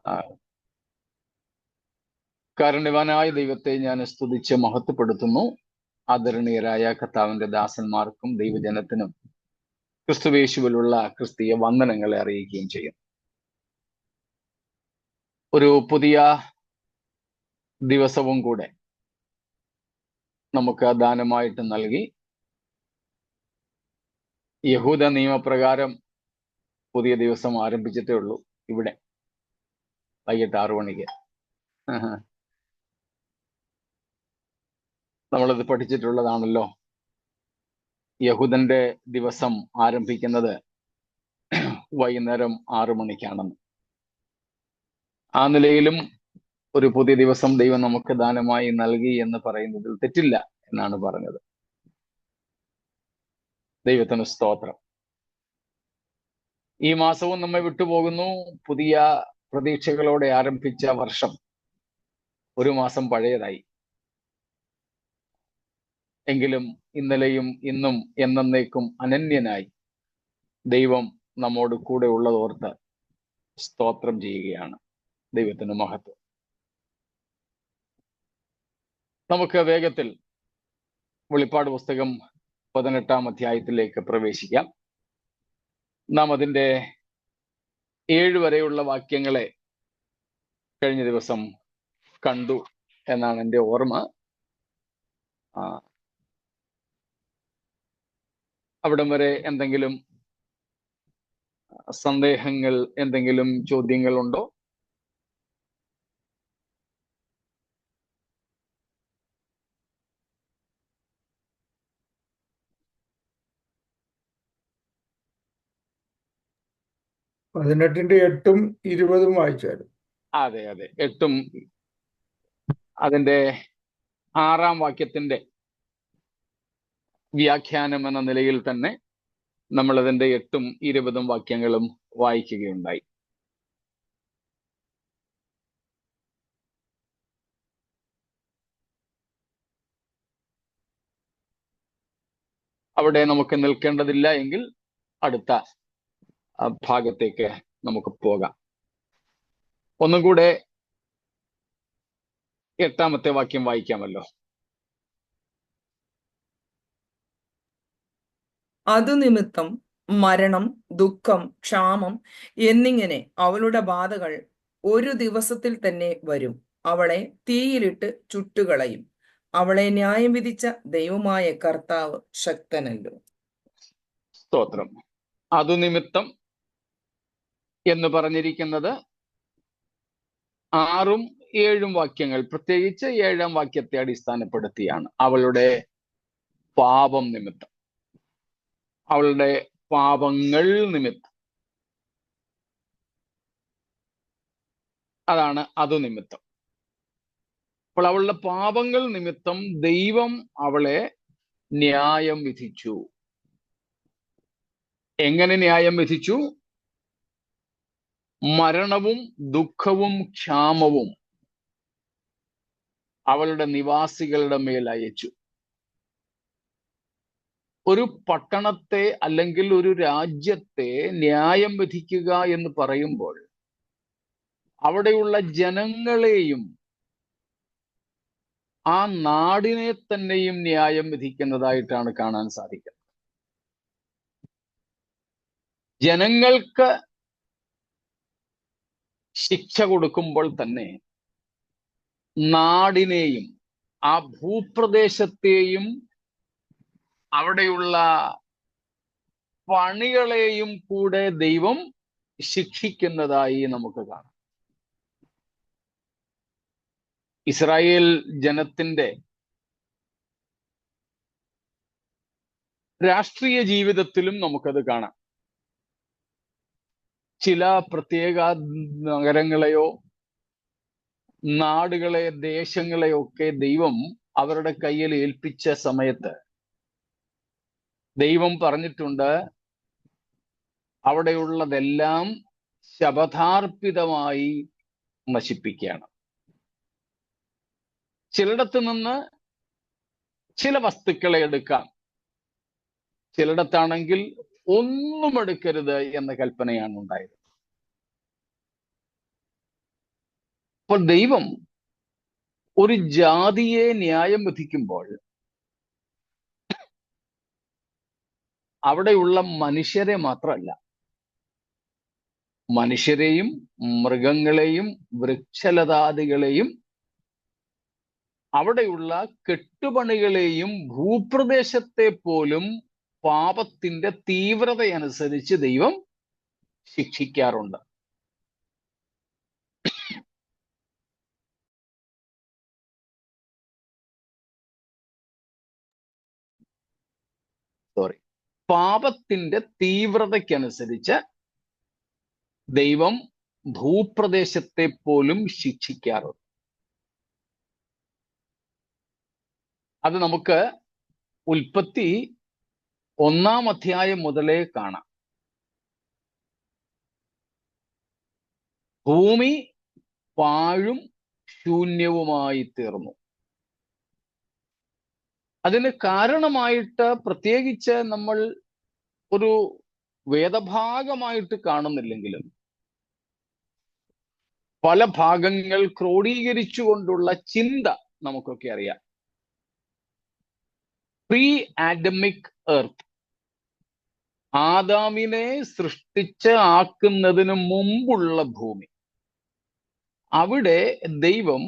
ആ, കാരുണ്യവാനായ ദൈവത്തെ ഞാൻ സ്തുതിച്ച് മഹത്വപ്പെടുത്തുന്നു. ആദരണീയരായ കർത്താവിന്റെ ദാസന്മാർക്കും ദൈവജനത്തിനും ക്രിസ്തുവേശുവിലുള്ള ക്രിസ്തീയ വന്ദനങ്ങളെ അറിയിക്കുകയും ചെയ്യും. ഒരു പുതിയ ദിവസവും കൂടെ നമുക്ക് ദാനമായിട്ട് നൽകി. യഹൂദ നിയമപ്രകാരം പുതിയ ദിവസം ആരംഭിച്ചിട്ടേ ഉള്ളൂ. ഇവിടെ വൈകിട്ട് 6 മണിക്ക് നമ്മളത് പഠിച്ചിട്ടുള്ളതാണല്ലോ. യഹൂദന്റെ ദിവസം ആരംഭിക്കുന്നത് വൈകുന്നേരം 6 മണിക്കാണെന്ന്. ആ നിലയിലും ഒരു പുതിയ ദിവസം ദൈവം നമുക്ക് ദാനമായി നൽകി എന്ന് പറയുന്നതിൽ തെറ്റില്ല എന്നാണ് പറഞ്ഞത്. ദൈവത്തിന് സ്തോത്രം. ഈ മാസവും നമ്മെ വിട്ടുപോകുന്നു. പുതിയ പ്രതീക്ഷകളോടെ ആരംഭിച്ച വർഷം ഒരു മാസം പഴയതായി. എങ്കിലും ഇന്നലെയും ഇന്നും എന്നേക്കും അനന്യനായി ദൈവം നമ്മോട് കൂടെ ഉള്ളതോർത്ത് സ്തോത്രം ചെയ്യുകയാണ്. ദൈവത്തിന് മഹത്വം. നമുക്ക് വേഗത്തിൽ വെളിപ്പാട് പുസ്തകം 18-ാം അധ്യായത്തിലേക്ക് പ്രവേശിക്കാം. നാം അതിൻ്റെ 7 വരെയുള്ള വാക്യങ്ങളെ കഴിഞ്ഞ ദിവസം കണ്ടു എന്നാണ് എൻ്റെ ഓർമ്മ. അവിടം വരെ എന്തെങ്കിലും സന്ദേഹങ്ങൾ, എന്തെങ്കിലും ചോദ്യങ്ങൾ ഉണ്ടോ? പതിനെട്ടിന്റെ 8ഉം 20ഉം വായിച്ചാലും. അതെ, 8ഉം അതിൻ്റെ 6-ാം വാക്യത്തിന്റെ വ്യാഖ്യാനം എന്ന നിലയിൽ തന്നെ നമ്മൾ അതിൻ്റെ 8ഉം 20ഉം വാക്യങ്ങളും വായിക്കുകയുണ്ടായി. അവിടെ നമുക്ക് നിൽക്കേണ്ടതില്ല എങ്കിൽ അടുത്ത ഭാഗത്തേക്ക് നമുക്ക് പോകാം. ഒന്നും കൂടെ 8-ാമത്തെ വാക്യം വായിക്കാമല്ലോ. അതുനിമിത്തം മരണം, ദുഃഖം, ക്ഷാമം എന്നിങ്ങനെ അവളുടെ ബാധകൾ ഒരു ദിവസത്തിൽ തന്നെ വരും. അവളെ തീയിലിട്ട് ചുട്ടുകളയും. അവളെ ന്യായം വിധിച്ച ദൈവമായ കർത്താവ് ശക്തനല്ലോ. സ്തോത്രം. അതുനിമിത്തം എന്ന് പറഞ്ഞിരിക്കുന്നത് 6ഉം 7ഉം വാക്യങ്ങൾ, പ്രത്യേകിച്ച് 7-ാം വാക്യത്തെ അടിസ്ഥാനപ്പെടുത്തിയാണ്. അവളുടെ പാപം നിമിത്തം, അവളുടെ പാപങ്ങൾ നിമിത്തം, അതാണ് അതുനിമിത്തം. അപ്പോൾ അവളുടെ പാപങ്ങൾ നിമിത്തം ദൈവം അവളെ ന്യായം വിധിച്ചു. എങ്ങനെ ന്യായം വിധിച്ചു? മരണവും ദുഃഖവും ക്ഷാമവും അവളുടെ നിവാസികളുടെ മേൽ അയച്ചു. ഒരു പട്ടണത്തെ അല്ലെങ്കിൽ ഒരു രാജ്യത്തെ ന്യായം വിധിക്കുക എന്ന് പറയുമ്പോൾ അവിടെയുള്ള ജനങ്ങളെയും ആ നാടിനെ തന്നെയും ന്യായം വിധിക്കുന്നതായിട്ടാണ് കാണാൻ സാധിക്കുന്നത്. ജനങ്ങൾക്ക് ശിക്ഷ കൊടുക്കുമ്പോൾ തന്നെ നാടിനെയും ആ ഭൂപ്രദേശത്തെയും അവിടെയുള്ള പണികളെയും കൂടെ ദൈവം ശിക്ഷിക്കുന്നതായി നമുക്ക് കാണാം. ഇസ്രായേൽ ജനത്തിന്റെ രാഷ്ട്രീയ ജീവിതത്തിലും നമുക്കത് കാണാം. ചില പ്രത്യേക നഗരങ്ങളെയോ നാടുകളെ, ദേശങ്ങളെയൊക്കെ ദൈവം അവരുടെ കയ്യിൽ ഏൽപ്പിച്ച സമയത്ത് ദൈവം പറഞ്ഞിട്ടുണ്ട്, അവിടെയുള്ളതെല്ലാം ശപഥാർപ്പിതമായി നശിപ്പിക്കുകയാണ്. ചിലയിടത്ത് നിന്ന് ചില വസ്തുക്കളെ എടുക്കാം, ചിലയിടത്താണെങ്കിൽ ഒന്നും എടുക്കരുത് എന്ന കൽപ്പനയാണ് ഉണ്ടായത്. അപ്പോൾ ദൈവം ഒരു ജാതിയെ ന്യായം വിധിക്കുമ്പോൾ അവിടെയുള്ള മനുഷ്യരെ മാത്രമല്ല, മനുഷ്യരെയും മൃഗങ്ങളെയും വൃക്ഷലതാദികളെയും അവിടെയുള്ള കെട്ടുപണികളെയും ഭൂപ്രദേശത്തെ പോലും പാപത്തിന്റെ തീവ്രതയനുസരിച്ച് ദൈവം ശിക്ഷിക്കാറുണ്ട്. പാപത്തിന്റെ തീവ്രതയ്ക്കനുസരിച്ച് ദൈവം ഭൂപ്രദേശത്തെ പോലും ശിക്ഷിക്കാറുണ്ട്. അത് നമുക്ക് ഉൽപ്പത്തി 1-ാം അധ്യായം മുതലേ കാണാം. ഭൂമി പാഴും ശൂന്യവുമായി തീർന്നു. അതിന് കാരണമായിട്ട് പ്രത്യേകിച്ച് നമ്മൾ ഒരു വേദഭാഗമായിട്ട് കാണുന്നില്ലെങ്കിലും പല ഭാഗങ്ങൾ ക്രോഡീകരിച്ചുകൊണ്ടുള്ള ചിന്ത നമുക്കൊക്കെ അറിയാം. പ്രീ ആഡമിക് എർത്ത്, ആദാമിനെ സൃഷ്ടിച്ച് ആക്കുന്നതിന് മുമ്പുള്ള ഭൂമി, അവിടെ ദൈവം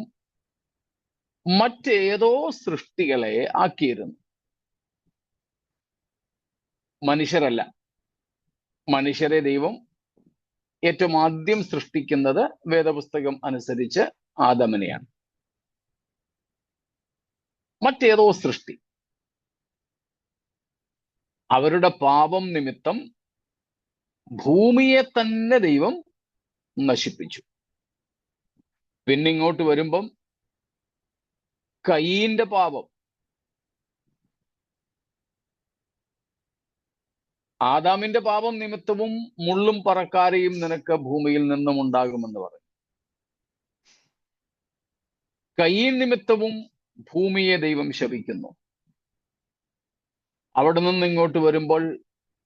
മറ്റേതോ സൃഷ്ടികളെ ആക്കിയിരുന്നു. മനുഷ്യരല്ല. മനുഷ്യരെ ദൈവം ഏറ്റവും ആദ്യം സൃഷ്ടിക്കുന്നത് വേദപുസ്തകം അനുസരിച്ച് ആദമിനെയാണ്. മറ്റേതോ സൃഷ്ടി അവരുടെ പാപം നിമിത്തം ഭൂമിയെ തന്നെ ദൈവം നശിപ്പിച്ചു. പിന്നിങ്ങോട്ട് വരുമ്പം കയീന്റെ പാപം, ആദാമിന്റെ പാപം നിമിത്തവും മുള്ളും പറക്കാരയും നിനക്ക് ഭൂമിയിൽ നിന്നും ഉണ്ടാകുമെന്ന് പറയും. കയീൻ നിമിത്തവും ഭൂമിയെ ദൈവം ശപിക്കുന്നു. അവിടെ നിന്ന് ഇങ്ങോട്ട് വരുമ്പോൾ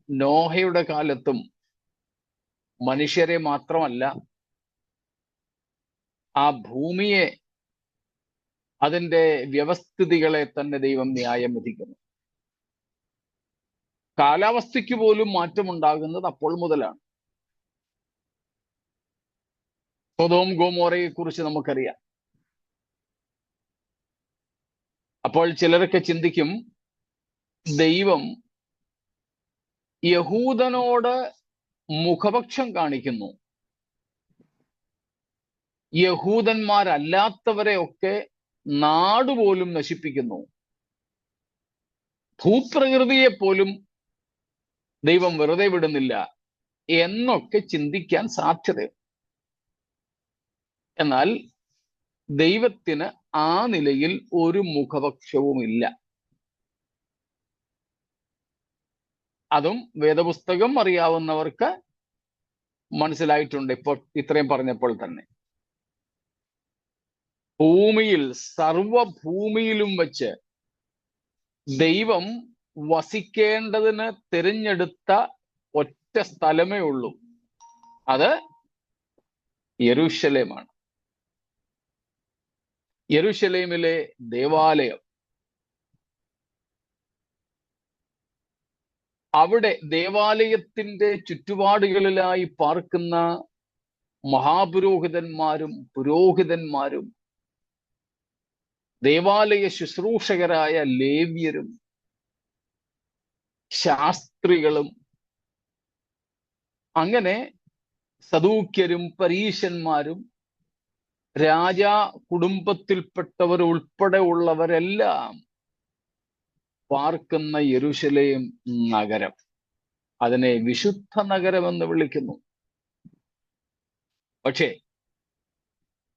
നോഹയുടെ കാലത്തും മനുഷ്യരെ മാത്രമല്ല, ആ ഭൂമിയെ, അതിൻ്റെ വ്യവസ്ഥിതികളെ തന്നെ ദൈവം ന്യായം വിധിക്കുന്നു. കാലാവസ്ഥയ്ക്ക് പോലും മാറ്റമുണ്ടാകുന്നത് അപ്പോൾ മുതലാണ്. സൊദോം ഗൊമോറയെ കുറിച്ച് നമുക്കറിയാം. അപ്പോൾ ചിലരൊക്കെ ചിന്തിക്കും, ദൈവം യഹൂദനോട് മുഖപക്ഷം കാണിക്കുന്നു, യഹൂദന്മാരല്ലാത്തവരെ ഒക്കെ നാടുപോലും നശിപ്പിക്കുന്നു, ഭൂപ്രകൃതിയെ പോലും ദൈവം വെറുതെ വിടുന്നില്ല എന്നൊക്കെ ചിന്തിക്കാൻ സാധ്യതയുണ്ട്. എന്നാൽ ദൈവത്തിന് ആ നിലയിൽ ഒരു മുഖപക്ഷവുമില്ല. അതും വേദപുസ്തകം അറിയാവുന്നവർക്ക് മനസ്സിലായിട്ടുണ്ട് ഇപ്പോൾ ഇത്രയും പറഞ്ഞപ്പോൾ തന്നെ. ഭൂമിയിൽ, സർവഭൂമിയിലും വെച്ച് ദൈവം വസിക്കേണ്ടതിന് തിരഞ്ഞെടുത്ത ഒറ്റ സ്ഥലമേ ഉള്ളൂ. അത് യെരൂശലേമാണ്. യെരൂശലേമിലെ ദേവാലയം, അവിടെ ദേവാലയത്തിന്റെ ചുറ്റുപാടുകളിലായി പാർക്കുന്ന മഹാപുരോഹിതന്മാരും പുരോഹിതന്മാരും ദേവാലയ ശുശ്രൂഷകരായ ലേവ്യരും ശാസ്ത്രികളും അങ്ങനെ സദൂക്യരും പരീശന്മാരും രാജാ കുടുംബത്തിൽപ്പെട്ടവർ ഉൾപ്പെടെ ഉള്ളവരെല്ലാം പാർക്കുന്ന യെരൂശലേം നഗരം, അതിനെ വിശുദ്ധ നഗരമെന്ന് വിളിക്കുന്നു. പക്ഷേ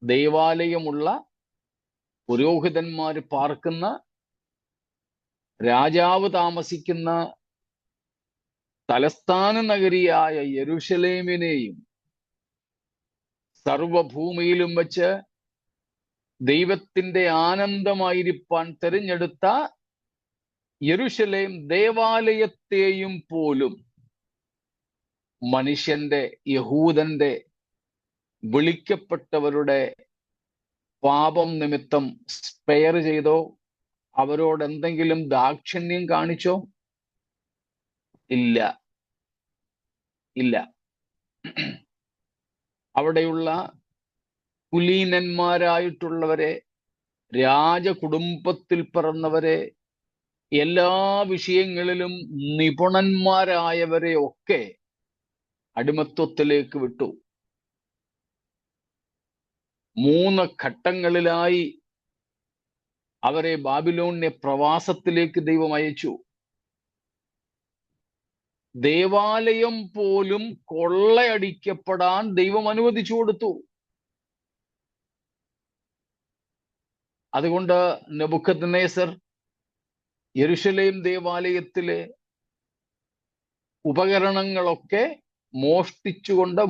ദേവാലയമുള്ള, പുരോഹിതന്മാർ പാർക്കുന്ന, രാജാവ് താമസിക്കുന്ന തലസ്ഥാന നഗരിയായ യെരൂശലേമിനെയും സർവഭൂമിയിലും വെച്ച് ദൈവത്തിന്റെ ആനന്ദമായിരിക്കാൻ തിരഞ്ഞെടുത്ത യെരൂശലേം ദേവാലയത്തെയും പോലും മനുഷ്യന്റെ, യഹൂദന്റെ, വിളിക്കപ്പെട്ടവരുടെ പാപം നിമിത്തം സ്പെയർ ചെയ്തോ അവരോട് എന്തെങ്കിലും ദാക്ഷിണ്യം കാണിച്ചോ? ഇല്ല, ഇല്ല. അവിടെയുള്ള കുലീനന്മാരായിട്ടുള്ളവരെ, രാജകുടുംബത്തിൽ പിറന്നവരെ, എല്ലാ വിഷയങ്ങളിലും നിപുണന്മാരായവരെ ഒക്കെ അടിമത്വത്തിലേക്ക് വിട്ടു. 3 ഘട്ടങ്ങളിലായി അവരെ ബാബിലോണിനെ പ്രവാസത്തിലേക്ക് ദൈവം അയച്ചു. ദേവാലയം പോലും കൊള്ളയടിക്കപ്പെടാൻ ദൈവം അനുവദിച്ചു കൊടുത്തു. അതുകൊണ്ട് നെബൂഖദ്നേസർ യെരുശലേം ദേവാലയത്തിലെ ഉപകരണങ്ങളൊക്കെ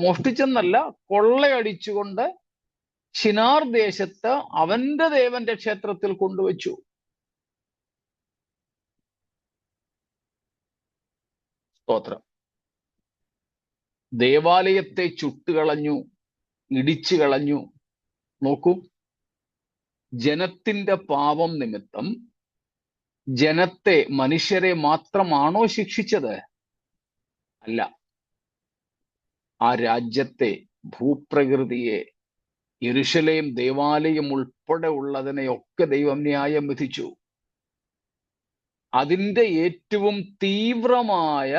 മോഷ്ടിച്ചെന്നല്ല, കൊള്ളയടിച്ചുകൊണ്ട് ശിനാർ ദേശത്ത് അവന്റെ ദേവന്റെ ക്ഷേത്രത്തിൽ കൊണ്ടുവച്ചു. സ്തോത്രം. ദേവാലയത്തെ ചുട്ടുകളഞ്ഞു, ഇടിച്ചു കളഞ്ഞു. നോക്കൂ, ജനത്തിന്റെ പാപം നിമിത്തം ജനത്തെ, മനുഷ്യരെ മാത്രമാണോ ശിക്ഷിച്ചത്? അല്ല, ആ രാജ്യത്തെ, ഭൂപ്രകൃതിയെ, യെരുശലേം ദേവാലയം ഉൾപ്പെടെ ഉള്ളതിനെയൊക്കെ ദൈവം ന്യായം വിധിച്ചു. അതിൻ്റെ ഏറ്റവും തീവ്രമായ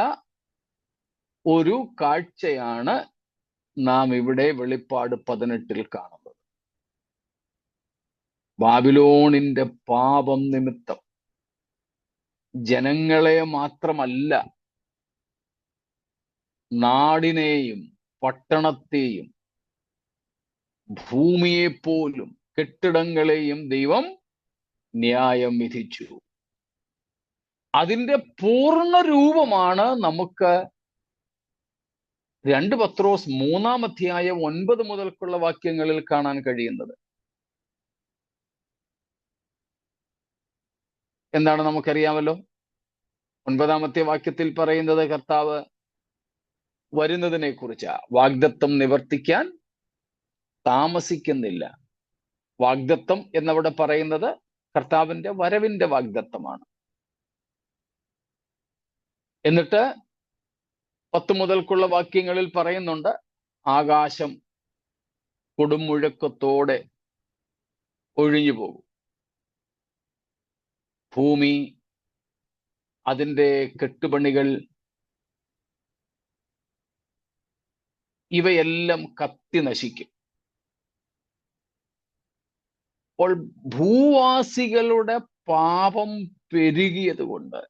ഒരു കാഴ്ചയാണ് നാം ഇവിടെ വെളിപ്പാട് 18 കാണുന്നത്. ബാബിലോണിന്റെ പാപം നിമിത്തം ജനങ്ങളെ മാത്രമല്ല, നാടിനെയും പട്ടണത്തെയും ഭൂമിയെപ്പോലും കെട്ടിടങ്ങളെയും ദൈവം ന്യായം വിധിച്ചു. അതിൻ്റെ പൂർണ്ണ രൂപമാണ് നമുക്ക് 2 പത്രോസ് 3-ാം അധ്യായം 9 മുതൽക്കുള്ള വാക്യങ്ങളിൽ കാണാൻ കഴിയുന്നത്. എന്താണ് നമുക്കറിയാമല്ലോ. 9-ാമത്തെ വാക്യത്തിൽ പറയുന്നത് കർത്താവ് വരുന്നതിനെ കുറിച്ചാ. വാഗ്ദത്തം നിവർത്തിക്കാൻ താമസിക്കുന്നില്ല. വാഗ്ദത്തം എന്നവിടെ പറയുന്നത് കർത്താവിന്റെ വരവിന്റെ വാഗ്ദത്തമാണ്. എന്നിട്ട് 10 മുതൽക്കുള്ള വാക്യങ്ങളിൽ പറയുന്നുണ്ട്, ആകാശം കൊടുമുഴക്കത്തോടെ ഒഴിഞ്ഞു പോകും, ഭൂമി, അതിൻ്റെ കെട്ടുപണികൾ, ഇവയെല്ലാം കത്തി നശിക്കും. അപ്പോൾ ഭൂവാസികളുടെ പാപം പെരുകിയത് കൊണ്ട്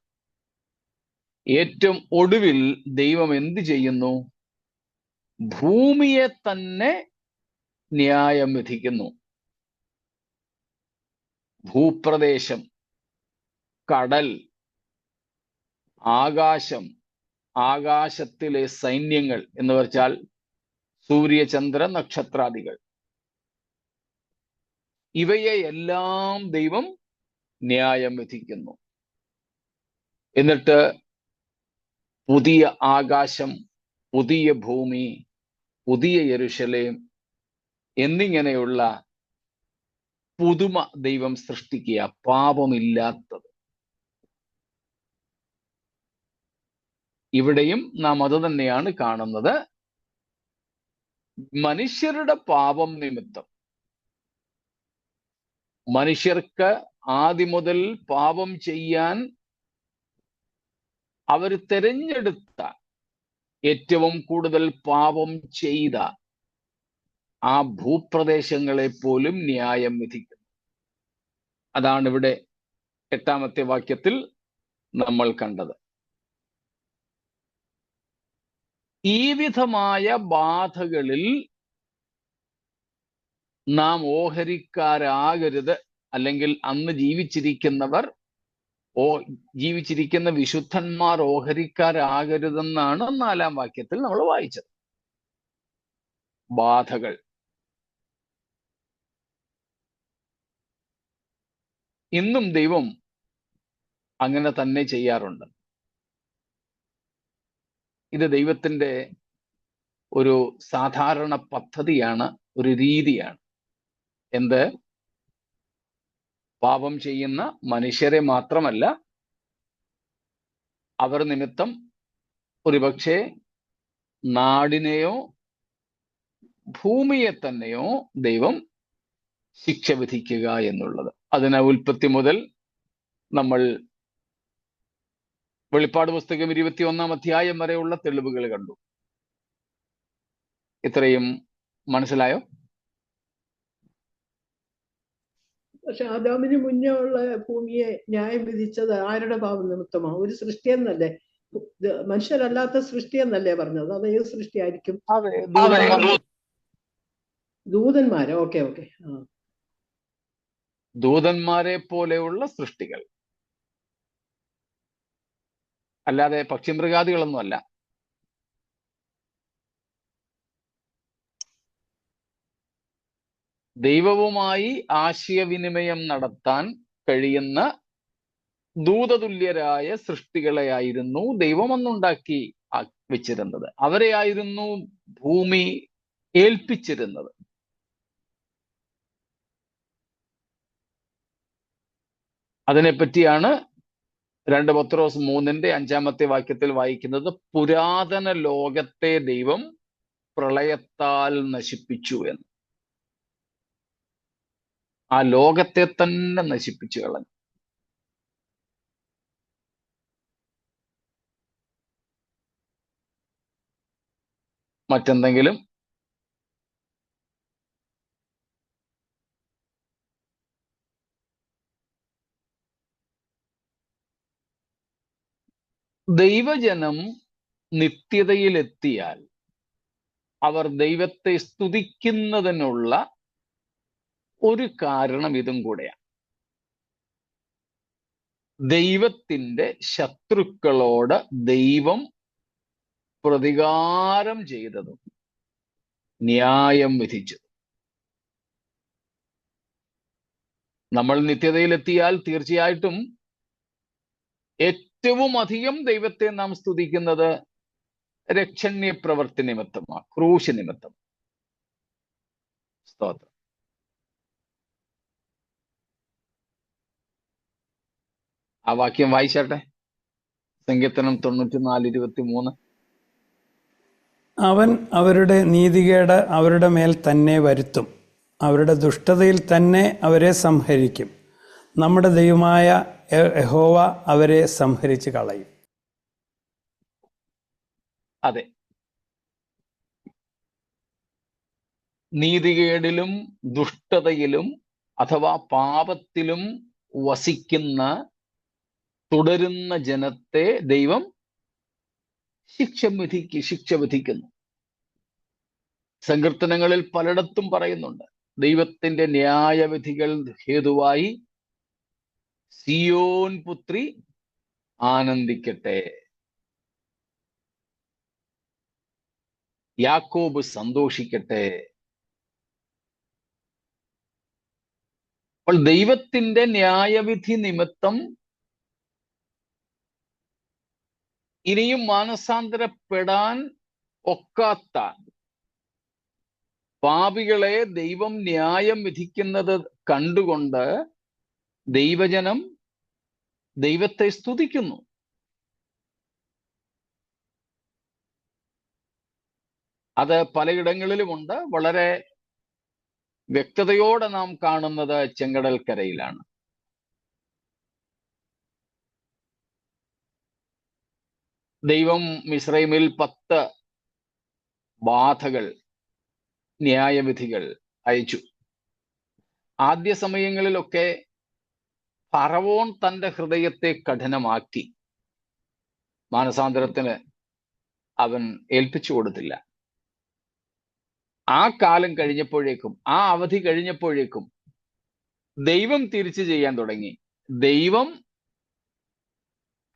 ഏറ്റവും ഒടുവിൽ ദൈവം എന്ത് ചെയ്യുന്നു? ഭൂമിയെ തന്നെ ന്യായം വിധിക്കുന്നു. ഭൂപ്രദേശം, കടൽ, ആകാശം, ആകാശത്തിലെ സൈന്യങ്ങൾ എന്ന് വെച്ചാൽ സൂര്യചന്ദ്ര നക്ഷത്രാദികൾ, ഇവയെ എല്ലാം ദൈവം ന്യായം വിധിക്കുന്നു. എന്നിട്ട് പുതിയ ആകാശം, പുതിയ ഭൂമി, പുതിയ യെരുശലേം എന്നിങ്ങനെയുള്ള പുതുമ ദൈവം സൃഷ്ടിക്കുക, പാപമില്ലാത്തത്. ഇവിടെയും നാം അത് തന്നെയാണ് കാണുന്നത്. മനുഷ്യരുടെ പാപം നിമിത്തം, മനുഷ്യർക്ക് ആദ്യം മുതൽ പാപം ചെയ്യാൻ അവർ തിരഞ്ഞെടുത്ത, ഏറ്റവും കൂടുതൽ പാപം ചെയ്ത ആ ഭൂപ്രദേശങ്ങളെ പോലും ന്യായം വിധിക്കുന്നു. അതാണ് ഇവിടെ 8-ാമത്തെ വാക്യത്തിൽ നമ്മൾ കണ്ടത്. ഈ വിധമായ ബാധകളിൽ നാം ഓഹരിക്കാരാകരുത്, അല്ലെങ്കിൽ അന്ന് ജീവിച്ചിരിക്കുന്ന വിശുദ്ധന്മാർ ഓഹരിക്കാരാകരുതെന്നാണ് 4-ാം വാക്യത്തിൽ നമ്മൾ വായിച്ചത്. ബാധകൾ. ഇന്നും ദൈവം അങ്ങനെ തന്നെ ചെയ്യാറുണ്ട്. ഇത് ദൈവത്തിൻ്റെ ഒരു സാധാരണ പദ്ധതിയാണ്, ഒരു രീതിയാണ്. എന്ത്? പാപം ചെയ്യുന്ന മനുഷ്യരെ മാത്രമല്ല, അവർ നിമിത്തം ഒരുപക്ഷെ നാടിനെയോ ഭൂമിയെ തന്നെയോ ദൈവം ശിക്ഷ വിധിക്കുക എന്നുള്ളത്. അതിന് ഉൽപ്പത്തി മുതൽ നമ്മൾ വെളിപ്പാട് പുസ്തകം 21-ാം അധ്യായം വരെയുള്ള തെളിവുകൾ കണ്ടു. ഇത്രയും മനസ്സിലായോ? പക്ഷെ ആദാമിന് മുന്നേ ഉള്ള ഭൂമിയെ ന്യായം വിധിച്ചത് ആരുടെ പാപം നിമിത്തമാണ്? ഒരു സൃഷ്ടി എന്നല്ലേ, മനുഷ്യരല്ലാത്ത സൃഷ്ടി എന്നല്ലേ പറഞ്ഞത്? അത് ഏത് സൃഷ്ടിയായിരിക്കും? ദൂതന്മാര്. ഓക്കെ. ദൂതന്മാരെ പോലെയുള്ള സൃഷ്ടികൾ, അല്ലാതെ പക്ഷിമൃഗാദികളൊന്നും അല്ല. ദൈവവുമായി ആശയവിനിമയം നടത്താൻ കഴിയുന്ന ദൂതതുല്യരായ സൃഷ്ടികളെയായിരുന്നു ദൈവം അന്നുണ്ടാക്കി വെച്ചിരുന്നത്. അവരെയായിരുന്നു ഭൂമി ഏൽപ്പിച്ചിരുന്നത്. അതിനെപ്പറ്റിയാണ് 2 പത്രോസ് 3-ന്റെ 5-ാമത്തെ വായിക്കുന്നത്. പുരാതന ലോകത്തെ ദൈവം പ്രളയത്താൽ നശിപ്പിച്ചു എന്ന്. ആ ലോകത്തെ തന്നെ നശിപ്പിച്ചു കളഞ്ഞു. മറ്റെന്തെങ്കിലും? ദൈവജനം നിത്യതയിലെത്തിയാൽ അവർ ദൈവത്തെ സ്തുതിക്കുന്നതിനുള്ള ഒരു കാരണം ഇതും കൂടെയാണ്. ദൈവത്തിന്റെ ശത്രുക്കളോട് ദൈവം പ്രതികാരം ചെയ്തതും ന്യായം വിധിച്ചതും. നമ്മൾ നിത്യതയിലെത്തിയാൽ തീർച്ചയായിട്ടും ഏറ്റവും അധികം ദൈവത്തെ നാം സ്തുതിക്കുന്നത് രക്ഷണ്യ പ്രവൃത്തി നിമിത്തമാണ്, ക്രൂശ് നിമിത്തം. സ്തോത്രം. ആ വാക്യം വായിച്ചാട്ടെ. സങ്കീർത്തനം 94:23. അവൻ അവരുടെ നീതികേട് അവരുടെ മേൽ തന്നെ വരുത്തും, അവരുടെ ദുഷ്ടതയിൽ തന്നെ അവരെ സംഹരിക്കും. നമ്മുടെ ദൈവമായ യഹോവ അവരെ സംഹരിച്ച് കളയും. അതെ, നീതികേടിലും ദുഷ്ടതയിലും അഥവാ പാപത്തിലും വസിക്കുന്ന തുടരുന്ന ജനത്തെ ദൈവം ശിക്ഷ വിധിക്കുന്നു. സങ്കീർത്തനങ്ങളിൽ പലയിടത്തും പറയുന്നുണ്ട്, ദൈവത്തിന്റെ ന്യായവിധികൾ ഹേതുവായി സിയോൻ പുത്രി ആനന്ദിക്കട്ടെ, യാക്കോബ് സന്തോഷിക്കട്ടെ. അപ്പോൾ ദൈവത്തിന്റെ ന്യായവിധി നിമിത്തം ഇനിയും മാനസാന്തരപ്പെടാൻ ഒക്കാത്ത പാപികളെ ദൈവം ന്യായം വിധിക്കുന്നത് കണ്ടുകൊണ്ട് ദൈവജനം ദൈവത്തെ സ്തുതിക്കുന്നു. അത് പലയിടങ്ങളിലുമുണ്ട്. വളരെ വ്യക്തതയോടെ നാം കാണുന്നത് ചെങ്കടൽക്കരയിലാണ്. ദൈവം മിസ്രൈമിൽ 10 ബാധകൾ, ന്യായവിധികൾ അയച്ചു. ആദ്യ സമയങ്ങളിലൊക്കെ ഫറവോൻ തന്റെ ഹൃദയത്തെ കഠിനമാക്കി. മാനസാന്തരത്തിന് അവൻ ഏൽപ്പിച്ചു കൊടുത്തില്ല. ആ കാലം കഴിഞ്ഞപ്പോഴേക്കും, ആ അവധി കഴിഞ്ഞപ്പോഴേക്കും ദൈവം തിരിച്ചു ചെയ്യാൻ തുടങ്ങി. ദൈവം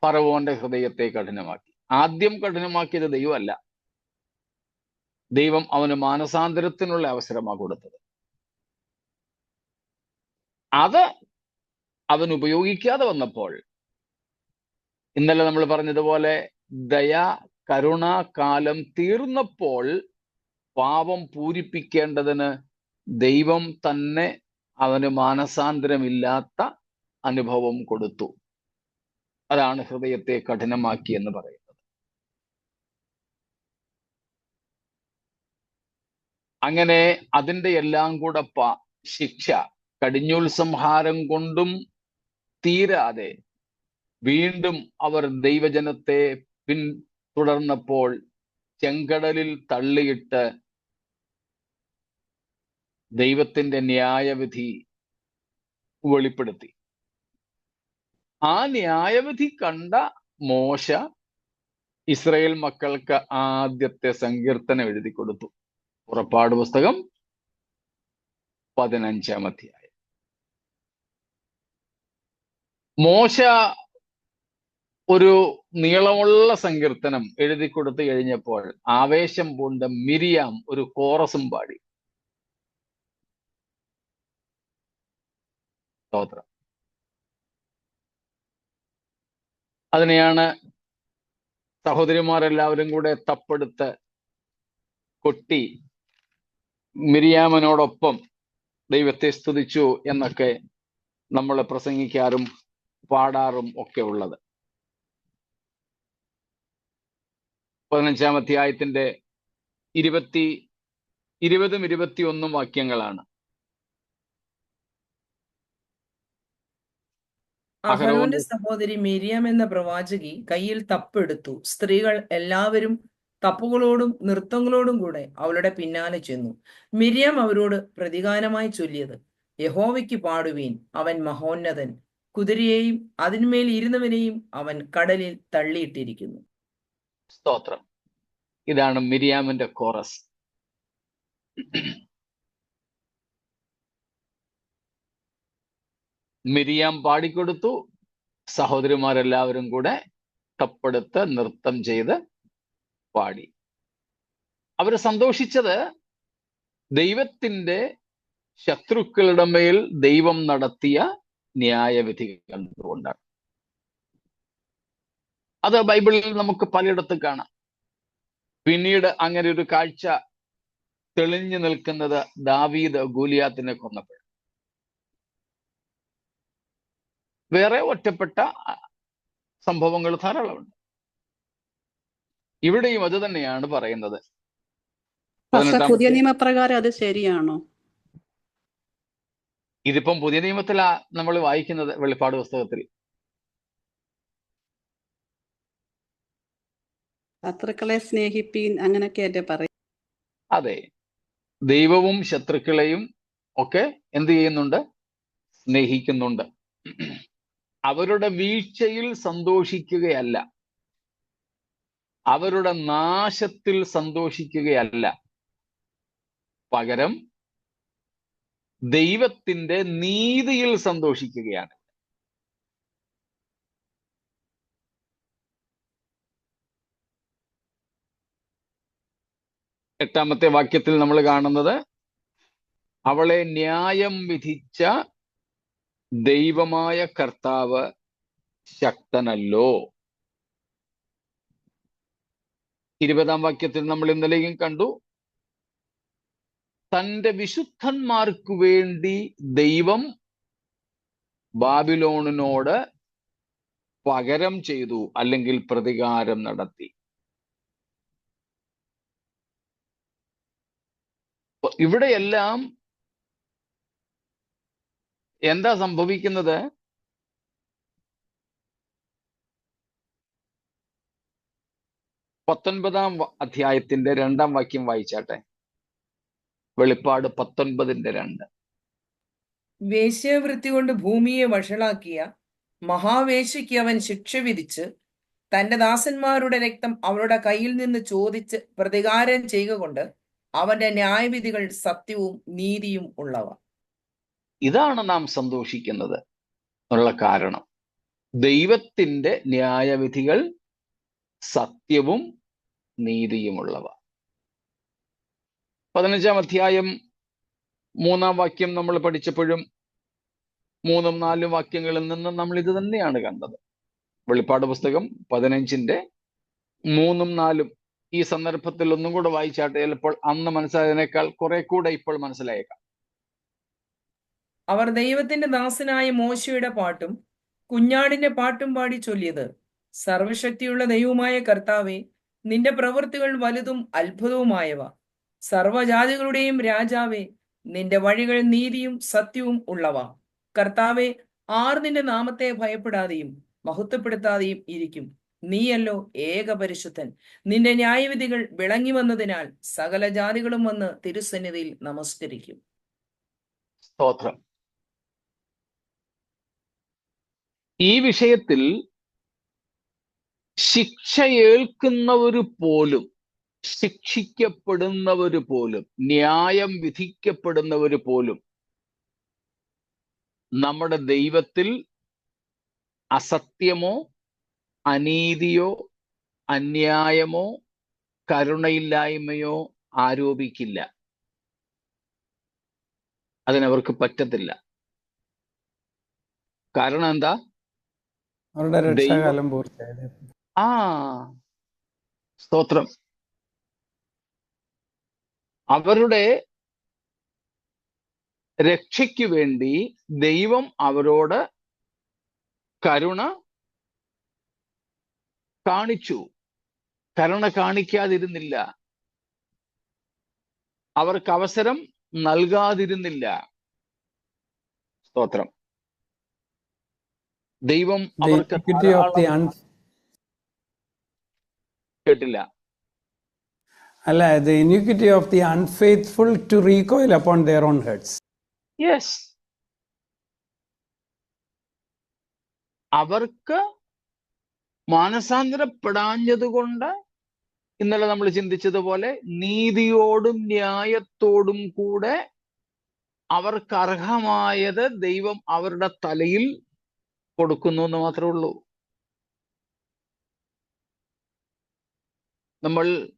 ഫറവോന്റെ ഹൃദയത്തെ കഠിനമാക്കി. ആദ്യം കഠിനമാക്കിയത് ദൈവമല്ല, ദൈവം അവന് മാനസാന്തരത്തിനുള്ള അവസരമാണ് കൊടുത്തത്. അത് അവൻ ഉപയോഗിക്കാതെ വന്നപ്പോൾ, ഇന്നലെ നമ്മൾ പറഞ്ഞതുപോലെ ദയ കരുണ കാലം തീർന്നപ്പോൾ പാപം പൂരിപ്പിക്കേണ്ടതിന് ദൈവം തന്നെ അവന് മാനസാന്തരമില്ലാത്ത അനുഭവം കൊടുത്തു. അതാണ് ഹൃദയത്തെ കഠിനമാക്കി എന്ന് പറയുന്നത്. അങ്ങനെ അതിൻ്റെ എല്ലാം കൂടെ ശിക്ഷ കടിഞ്ഞൂൽ സംഹാരം കൊണ്ടും തീരാതെ വീണ്ടും അവർ ദൈവജനത്തെ പിന്തുടർന്നപ്പോൾ ചെങ്കടലിൽ തള്ളിയിട്ട് ദൈവത്തിന്റെ ന്യായവിധി വെളിപ്പെടുത്തി. ആ ന്യായവിധി കണ്ട മോശ ഇസ്രായേൽ മക്കൾക്ക് ആദ്യത്തെ സങ്കീർത്തനം എഴുതി കൊടുത്തു. പുറപ്പാട് പുസ്തകം 15-ാം അധ്യായം. മോശ ഒരു നീളമുള്ള സങ്കീർത്തനം എഴുതി കൊടുത്തു കഴിഞ്ഞപ്പോൾ ആവേശം പൂണ്ട മിരിയാം ഒരു കോറസും പാടി. സ്തോത്രം. അതിനെയാണ് സഹോദരിമാരെല്ലാവരും കൂടെ തപ്പെടുത്ത് കൊട്ടി മിരിയാമിനോടൊപ്പം ദൈവത്തെ സ്തുതിച്ചു എന്നൊക്കെ നമ്മൾ പ്രസംഗിക്കാറും പാടാറും ഒക്കെ ഉള്ളത്. 15-ാം അധ്യായത്തിന്റെ 20, 20, 21 വാക്യങ്ങളാണ്. അഹരോന്റെ സഹോദരി മിരിയാം എന്ന പ്രവാചകി കയ്യിൽ തപ്പെടുത്തു. സ്ത്രീകൾ എല്ലാവരും തപ്പുകളോടും നൃത്തങ്ങളോടും കൂടെ അവളുടെ പിന്നാലെ ചെന്നു. മിരിയാം അവരോട് പ്രതികാരമായി ചൊല്ലിയത്, യഹോവയ്ക്ക് പാടുവീൻ, അവൻ മഹോന്നതൻ, കുതിരയെയും അതിന്മേൽ ഇരുന്നവനെയും അവൻ കടലിൽ തള്ളിയിട്ടിരിക്കുന്നു. സ്തോത്രം. ഇതാണ് മിരിയാമിന്റെ കോറസ്. മിരിയാം പാടിക്കൊടുത്തു. സഹോദരിമാരെല്ലാവരും കൂടെ തപ്പെടുത്ത് നൃത്തം ചെയ്ത് പാടി. അവര് സന്തോഷിച്ചത് ദൈവത്തിന്റെ ശത്രുക്കളുടെ മേൽ ദൈവം നടത്തിയ ന്യായവിധി കണ്ടുകൊണ്ടാണ്. അത് ബൈബിളിൽ നമുക്ക് പലയിടത്തും കാണാം. പിന്നീട് അങ്ങനെ ഒരു കാഴ്ച തെളിഞ്ഞു നിൽക്കുന്നത് ദാവീദ് ഗോലിയാത്തിനെ കൊന്നപ്പോൾ. വേറെ ഒറ്റപ്പെട്ട സംഭവങ്ങൾ ധാരാളമുണ്ട്. ഇവിടെയും അത് തന്നെയാണ് പറയുന്നത്. പുതിയ നിയമപ്രകാരം അത് ശരിയാണോ? ഇതിപ്പം പുതിയ നിയമത്തിലാ നമ്മൾ വായിക്കുന്നത്, വെളിപ്പാട് പുസ്തകത്തിൽ. ശത്രുക്കളെ സ്നേഹിപ്പീൻ അങ്ങനെയൊക്കെ പറയും. അതെ, ദൈവവും ശത്രുക്കളെയും ഒക്കെ എന്ത് ചെയ്യുന്നുണ്ട്? സ്നേഹിക്കുന്നുണ്ട്. അവരുടെ വീഴ്ചയിൽ സന്തോഷിക്കുകയല്ല, അവരുടെ നാശത്തിൽ സന്തോഷിക്കുകയല്ല, പകരം ദൈവത്തിന്റെ നീതിയിൽ സന്തോഷിക്കുകയാണ്. എട്ടാമത്തെ വാക്യത്തിൽ നമ്മൾ കാണുന്നത്, അവളെ ന്യായം വിധിച്ച ദൈവമായ കർത്താവ് ശക്തനല്ലോ. 20-ാം വാക്യത്തിൽ നമ്മൾ ഇന്നലെയും കണ്ടു, തന്റെ വിശുദ്ധന്മാർക്കു വേണ്ടി ദൈവം ബാബിലോണിനോട് പകരം ചെയ്തു, അല്ലെങ്കിൽ പ്രതികാരം നടത്തി. ഇവിടെയെല്ലാം എന്താ സംഭവിക്കുന്നത്? പത്തൊൻപതാം അധ്യായത്തിന്റെ 2-ാം വാക്യം വായിച്ചാട്ടെ. വെളിപ്പാട് 19:2. വേശ്യാവൃത്തി കൊണ്ട് ഭൂമിയെ വഷളാക്കിയ മഹാവേശ്യയ്ക്ക് അവൻ ശിക്ഷ വിധിച്ച് തന്റെ ദാസന്മാരുടെ രക്തം അവളുടെ കയ്യിൽ നിന്ന് ചോദിച്ച് പ്രതികാരം ചെയ്യുക കൊണ്ട് അവന്റെ ന്യായവിധികൾ സത്യവും നീതിയും ഉള്ളവ. ഇതാണ് നാം സന്തോഷിക്കുന്നത് ഉള്ള കാരണം. ദൈവത്തിന്റെ ന്യായവിധികൾ സത്യവും നീതിയുമുള്ളവ. 15-ാം അധ്യായം 3-ാം വാക്യം നമ്മൾ പഠിച്ചപ്പോഴും 3ഉം 4ഉം വാക്യങ്ങളിൽ നിന്ന് നമ്മൾ ഇത് തന്നെയാണ് കണ്ടത്. വെളിപ്പാട് പുസ്തകം 15-ന്റെ 3ഉം 4ഉം ഈ സന്ദർഭത്തിൽ ഒന്നും കൂടെ വായിച്ചാട്ടെ. ചിലപ്പോൾ അന്ന് മനസ്സിലായതിനേക്കാൾ കുറെ കൂടെ ഇപ്പോൾ മനസ്സിലായേക്കാം. അവർ ദൈവത്തിന്റെ ദാസനായ മോശയുടെ പാട്ടും കുഞ്ഞാടിന്റെ പാട്ടും പാടി ചൊല്ലിയത്, സർവശക്തിയുള്ള ദൈവമായ കർത്താവേ, നിന്റെ പ്രവൃത്തികൾ വലുതും അത്ഭുതവുമായവ. സർവജാതികളുടെയും രാജാവേ, നിന്റെ വഴികൾ നീതിയും സത്യവും ഉള്ളവ. കർത്താവെ, ആർ നിന്റെ നാമത്തെ ഭയപ്പെടാതെയും മഹത്വപ്പെടുത്താതെയും ഇരിക്കും? നീയല്ലോ ഏകപരിശുദ്ധൻ. നിന്റെ ന്യായവിധികൾ വിളങ്ങി വന്നതിനാൽ സകല ജാതികളും വന്ന് തിരുസന്നിധിയിൽ നമസ്കരിക്കും. സ്തോത്രം. ഈ വിഷയത്തിൽ ശിക്ഷയേൽക്കുന്നവര് പോലും, ശിക്ഷിക്കപ്പെടുന്നവര് പോലും, ന്യായം വിധിക്കപ്പെടുന്നവര് പോലും നമ്മുടെ ദൈവത്തിൽ അസത്യമോ അനീതിയോ അന്യായമോ കരുണയില്ലായ്മയോ ആരോപിക്കില്ല. അതിനവർക്ക് പറ്റത്തില്ല. കാരണം എന്താ? അവരുടെ രക്ഷാകാലം പൂർത്തിയായത്. സ്തോത്രം. അവരുടെ രക്ഷയ്ക്ക് വേണ്ടി ദൈവം അവരോട് കരുണ കാണിച്ചു. കരുണ കാണിക്കാതിരുന്നില്ല. അവർക്ക് അവസരം നൽകാതിരുന്നില്ല. സ്തോത്രം. ദൈവം അവർക്ക് കേട്ടില്ല. അല്ല, the iniquity of the unfaithful to recoil upon their own heads. Yes. അവർക്ക് മാനസാന്തരപ്പെടാഞ്ഞതുകൊണ്ട് ഇന്നലെ നമ്മൾ ചിന്തിച്ചതുപോലെ നീതിയോടും ന്യായത്തോടും കൂടെ അവർക്ക് അർഹമായത് ദൈവം അവരുടെ തലയിൽ കൊടുക്കുന്നു എന്ന് മാത്രമേ ഉള്ളൂ. നമ്മൾ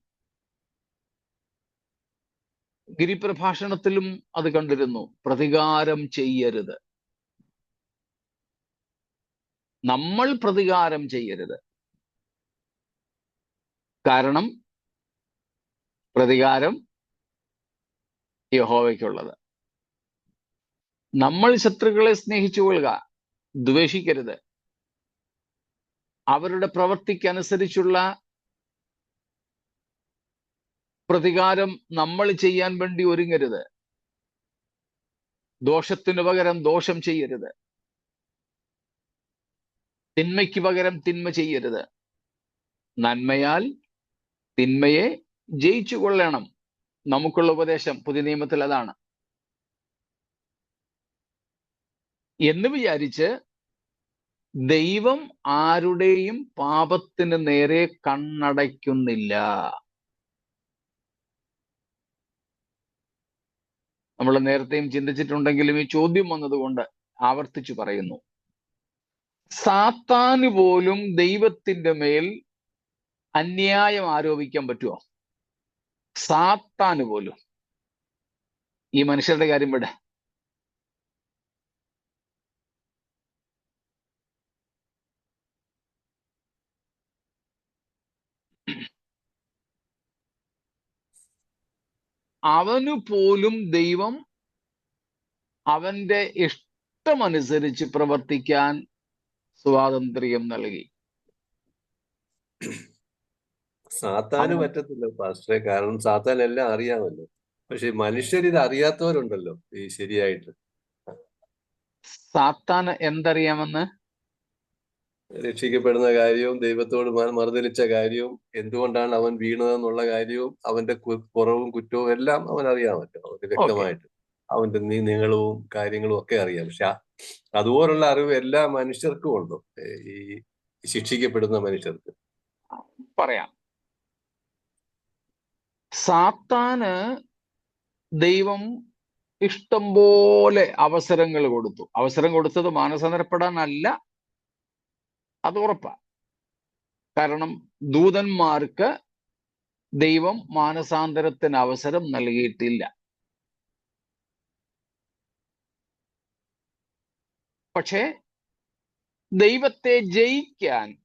ഗിരിപ്രഭാഷണത്തിലും അത് കണ്ടിരുന്നു. പ്രതികാരം ചെയ്യരുത്. നമ്മൾ പ്രതികാരം ചെയ്യരുത്. കാരണം പ്രതികാരം യഹോവയ്ക്കുള്ളത്. നമ്മൾ ശത്രുക്കളെ സ്നേഹിച്ചു കൊള്ളുക, ദ്വേഷിക്കരുത്. അവരുടെ പ്രവൃത്തിക്കനുസരിച്ചുള്ള പ്രതികാരം നമ്മൾ ചെയ്യാൻ വേണ്ടി ഒരുങ്ങരുത്. ദോഷത്തിനു പകരം ദോഷം ചെയ്യരുത്. തിന്മയ്ക്ക് പകരം തിന്മ ചെയ്യരുത്. നന്മയാൽ തിന്മയെ ജയിച്ചു കൊള്ളണം. നമുക്കുള്ള ഉപദേശം പുതിയ നിയമത്തിൽ അതാണ്. എന്ന് വിചാരിച്ച് ദൈവം ആരുടെയും പാപത്തിന് നേരെ കണ്ണടയ്ക്കുന്നില്ല. നമ്മൾ നേരത്തെയും ചിന്തിച്ചിട്ടുണ്ടെങ്കിലും ഈ ചോദ്യം വന്നതുകൊണ്ട് ആവർത്തിച്ചു പറയുന്നു. സാത്താന് പോലും ദൈവത്തിന്റെ മേൽ അന്യായം ആരോപിക്കാൻ പറ്റുമോ? സാത്താന് പോലും. ഈ മനുഷ്യരുടെ കാര്യം വിട. അവനു പോലും ദൈവം അവന്റെ ഇഷ്ടമനുസരിച്ച് പ്രവർത്തിക്കാൻ സ്വാതന്ത്ര്യം നൽകി. സാത്താന് പറ്റത്തില്ല പാസ്റ്ററെ, കാരണം സാത്താൻ എല്ലാം അറിയാമല്ലോ. പക്ഷെ മനുഷ്യർ ഇത് അറിയാത്തവരുണ്ടല്ലോ ഈ ശരിയായിട്ട്. സാത്താന് എന്തറിയാമെന്ന്? രക്ഷിക്കപ്പെടുന്ന കാര്യവും ദൈവത്തോട് മറുതലിച്ച കാര്യവും എന്തുകൊണ്ടാണ് അവൻ വീണതെന്നുള്ള കാര്യവും അവന്റെ കുറവും കുറ്റവും എല്ലാം അവൻ അറിയാമല്ലോ. അവന് വ്യക്തമായിട്ട് അവന്റെ നീളവും കാര്യങ്ങളും ഒക്കെ അറിയാം. പക്ഷെ അതുപോലുള്ള അറിവ് എല്ലാ മനുഷ്യർക്കും ഉണ്ടോ? ഈ ശിക്ഷിക്കപ്പെടുന്ന മനുഷ്യർക്ക് പറയാം. സാത്താന് ദൈവം ഇഷ്ടം പോലെ അവസരങ്ങൾ കൊടുത്തു. അവസരം കൊടുത്തത് മാനസാന്തരപ്പെടാനല്ല, അത് ഉറപ്പാ. കാരണം ദൂതന്മാർക്ക് ദൈവം മാനസാന്തരത്തിന് അവസരം നൽകിയിട്ടില്ല. പക്ഷേ ദൈവത്തെ ജയിക്കാൻ,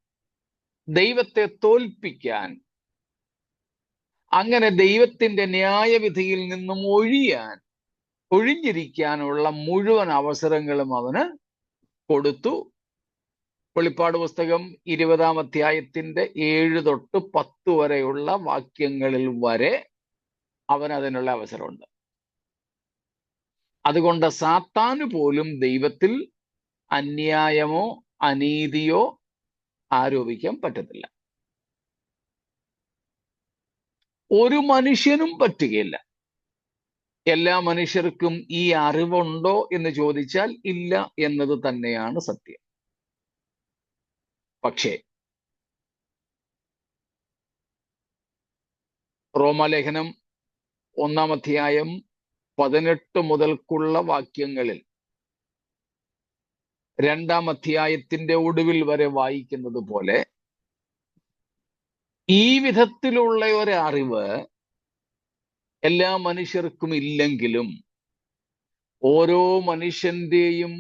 ദൈവത്തെ തോൽപ്പിക്കാൻ, അങ്ങനെ ദൈവത്തിന്റെ ന്യായവിധിയിൽ നിന്നും ഒഴിയാൻ ഒഴിഞ്ഞിരിക്കാനുള്ള മുഴുവൻ അവസരങ്ങളും അവന് കൊടുത്തു. വെളിപ്പാട് പുസ്തകം 20-ാം അധ്യായത്തിന്റെ 7 തൊട്ട് 10 വരെയുള്ള വാക്യങ്ങളിൽ വരെ അവന് അതിനുള്ള അവസരമുണ്ട്. അതുകൊണ്ട് സാത്താന് പോലും ദൈവത്തിൽ അന്യായമോ അനീതിയോ ആരോപിക്കാൻ പറ്റത്തില്ല. ഒരു മനുഷ്യനും പറ്റുകയില്ല. എല്ലാ മനുഷ്യർക്കും ഈ അറിവുണ്ടോ എന്ന് ചോദിച്ചാൽ ഇല്ല എന്നത് തന്നെയാണ് സത്യം. പക്ഷേ റോമാലേഖനം 1-ാം അധ്യായം 18 മുതൽക്കുള്ള വാക്യങ്ങളിൽ 2-ാം അധ്യായത്തിന്റെ ഒടുവിൽ വരെ വായിക്കുന്നത് പോലെ ഈ വിധത്തിലുള്ള ഒരു അറിവ് എല്ലാ മനുഷ്യർക്കും ഇല്ലെങ്കിലും ഓരോ മനുഷ്യന്റെയും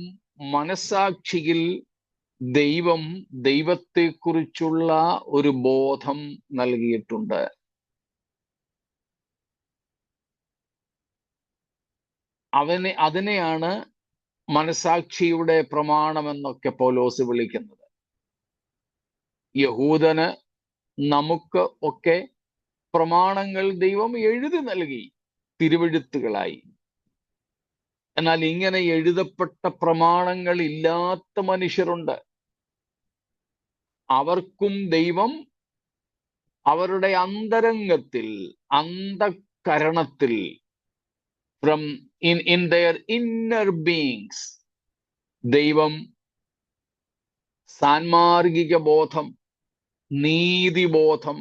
മനസാക്ഷിയിൽ ദൈവം ദൈവത്തെക്കുറിച്ചുള്ള ഒരു ബോധം നൽകിയിട്ടുണ്ട്. അതിനെയാണ് മനസാക്ഷിയുടെ പ്രമാണമെന്നൊക്കെ പൗലോസ് വിളിക്കുന്നത്. യഹൂദന് നമുക്ക് ഒക്കെ പ്രമാണങ്ങൾ ദൈവം എഴുതി നൽകി തിരുവെഴുത്തുകളായി. എന്നാൽ ഇങ്ങനെ എഴുതപ്പെട്ട പ്രമാണങ്ങൾ ഇല്ലാത്ത മനുഷ്യരുണ്ട്. അവർക്കും ദൈവം അവരുടെ അന്തരംഗത്തിൽ, അന്തഃകരണത്തിൽ, from in their inner beings ദൈവം സാൻമാർഗിക ബോധം, നീതിബോധം,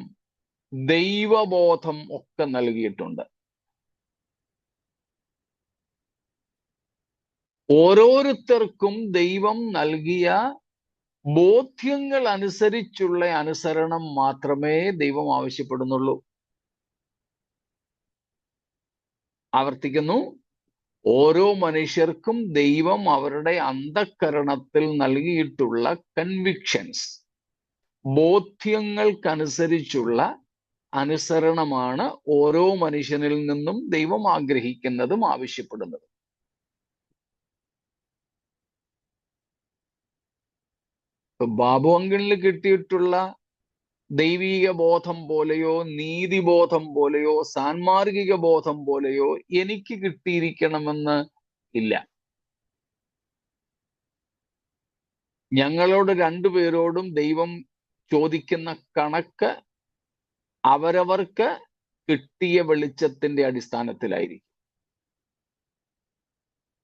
ദൈവബോധം ഒക്കെ നൽകിയിട്ടുണ്ട്. ഓരോരുത്തർക്കും ദൈവം നൽകിയ ബോധ്യങ്ങൾ അനുസരിച്ചുള്ള അനുസരണം മാത്രമേ ദൈവം ആവശ്യപ്പെടുന്നുള്ളൂ. ആവർത്തിക്കുന്നു, ഓരോ മനുഷ്യർക്കും ദൈവം അവരുടെ അന്തഃകരണത്തിൽ നൽകിയിട്ടുള്ള കൺവിക്ഷൻസ്, ബോധ്യങ്ങൾക്കനുസരിച്ചുള്ള അനുസരണമാണ് ഓരോ മനുഷ്യനിൽ നിന്നും ദൈവം ആഗ്രഹിക്കുന്നതും ആവശ്യപ്പെടുന്നതും. ബാബു അങ്കിളിന് കിട്ടിയിട്ടുള്ള ദൈവീക ബോധം പോലെയോ നീതിബോധം പോലെയോ സാൻമാർഗിക ബോധം പോലെയോ എനിക്ക് കിട്ടിയിരിക്കണമെന്ന് ഇല്ല. ഞങ്ങളോട് രണ്ടുപേരോടും ദൈവം ചോദിക്കുന്ന കണക്ക് അവരവർക്ക് കിട്ടിയ വെളിച്ചത്തിന്റെ അടിസ്ഥാനത്തിലായിരിക്കും.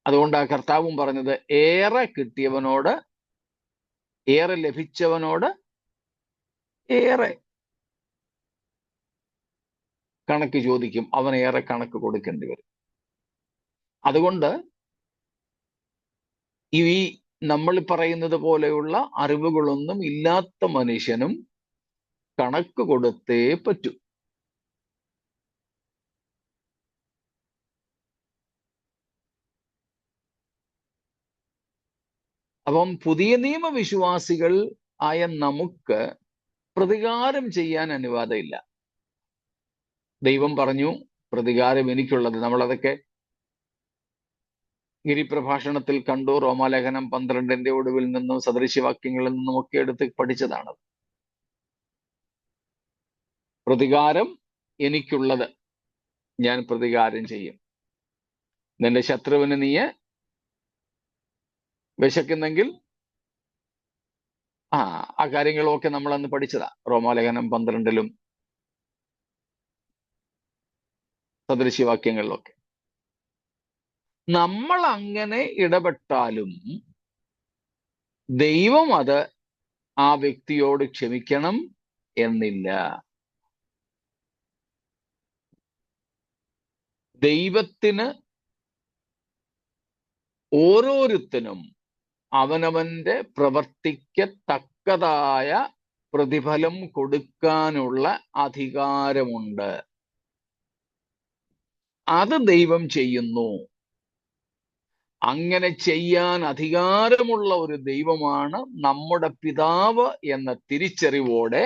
അതുകൊണ്ട് ആ കർത്താവും പറഞ്ഞത്, ഏറെ കിട്ടിയവനോട്, ഏറെ ലഭിച്ചവനോട് ഏറെ കണക്ക് ചോദിക്കും, അവൻ ഏറെ കണക്ക് കൊടുക്കേണ്ടി വരും. അതുകൊണ്ട് ഈ നമ്മൾ പറയുന്നത് പോലെയുള്ള അറിവുകളൊന്നും ഇല്ലാത്ത മനുഷ്യനും കണക്ക് കൊടുത്തേ പറ്റൂ. അപ്പം പുതിയ നിയമവിശ്വാസികൾ ആയ നമുക്ക് പ്രതികാരം ചെയ്യാൻ അനുവാദമില്ല. ദൈവം പറഞ്ഞു, പ്രതികാരം എനിക്കുള്ളത്. നമ്മളതൊക്കെ ഗിരിപ്രഭാഷണത്തിൽ കണ്ടു. റോമാലേഖനം 12-ന്റെ ഒടുവിൽ നിന്നും സദൃശ്യവാക്യങ്ങളിൽ നിന്നും ഒക്കെ എടുത്ത് പഠിച്ചതാണ്. പ്രതികാരം എനിക്കുള്ളത്, ഞാൻ പ്രതികാരം ചെയ്യും. നിന്റെ ശത്രുവിന് നീ വിശക്കുന്നെങ്കിൽ ആ കാര്യങ്ങളൊക്കെ നമ്മൾ അന്ന് പഠിച്ചതാ. റോമാലേഖനം 12-ലും സദൃശ്യവാക്യങ്ങളിലൊക്കെ. നമ്മൾ അങ്ങനെ ഇടപെട്ടാലും ദൈവം അത് ആ വ്യക്തിയോട് ക്ഷമിക്കണം എന്നില്ല. ദൈവത്തിന് ഓരോരുത്തനും അവനവന്റെ പ്രവർത്തിക്ക് തക്കതായ പ്രതിഫലം കൊടുക്കാനുള്ള അധികാരമുണ്ട്. അത് ദൈവം ചെയ്യുന്നു. അങ്ങനെ ചെയ്യാൻ അധികാരമുള്ള ഒരു ദൈവമാണ് നമ്മുടെ പിതാവ് എന്ന തിരിച്ചറിവോടെ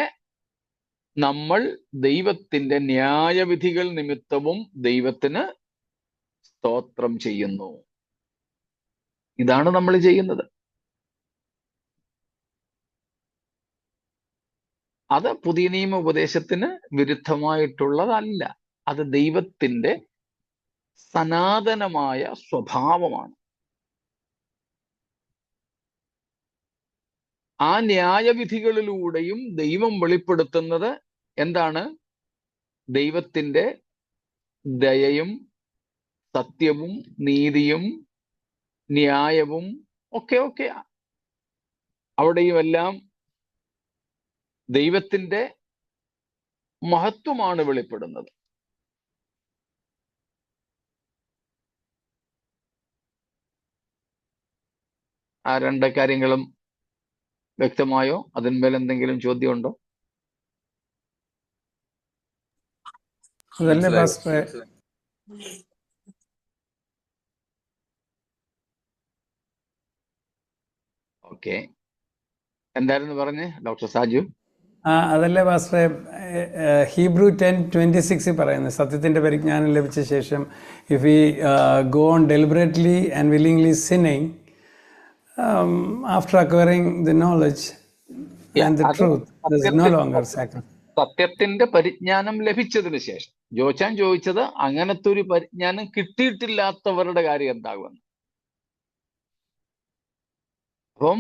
നമ്മൾ ദൈവത്തിന്റെ ന്യായവിധികൾ നിമിത്തവും ദൈവത്തിന് സ്തോത്രം ചെയ്യുന്നു. ഇതാണ് നമ്മൾ ചെയ്യുന്നത്. അത് പുതിയ നിയമ ഉപദേശത്തിന് വിരുദ്ധമായിട്ടുള്ളതല്ല. അത് ദൈവത്തിന്റെ സനാതനമായ സ്വഭാവമാണ്. ആ ന്യായവിധികളിലൂടെയും ദൈവം വെളിപ്പെടുത്തുന്നത് എന്താണ്? ദൈവത്തിന്റെ ദയയും സത്യവും നീതിയും ന്യായവും ഒക്കെ അവിടെയുമെല്ലാം ദൈവത്തിന്റെ മഹത്വമാണ് വെളിപ്പെടുന്നത്. ആ രണ്ട് കാര്യങ്ങളും വ്യക്തമായോ? അതിന്മേൽ എന്തെങ്കിലും ചോദ്യമുണ്ടോ? അതല്ലേ പാസ്റ്ററെ? ഓക്കെ, എന്തായിരുന്നു പറഞ്ഞേ ഡോക്ടർ സാജു? അതല്ലേ പാസ്റ്ററെ ഹീബ്രു 10:26 പറയുന്നത്, സത്യത്തിൻ്റെ പരിജ്ഞാനം ലഭിച്ച ശേഷം if we go on deliberately and willingly sinning after acquiring the knowledge and the truth this is no longer sacrifice. സത്യത്തിന്റെ പരിജ്ഞാനം ലഭിച്ചതിന് ശേഷം, ജോച്ചാൻ ചോദിച്ചത് അങ്ങനത്തെ ഒരു പരിജ്ഞാനം കിട്ടിയിട്ടില്ലാത്തവരുടെ കാര്യം എന്താകുമെന്ന്. അപ്പം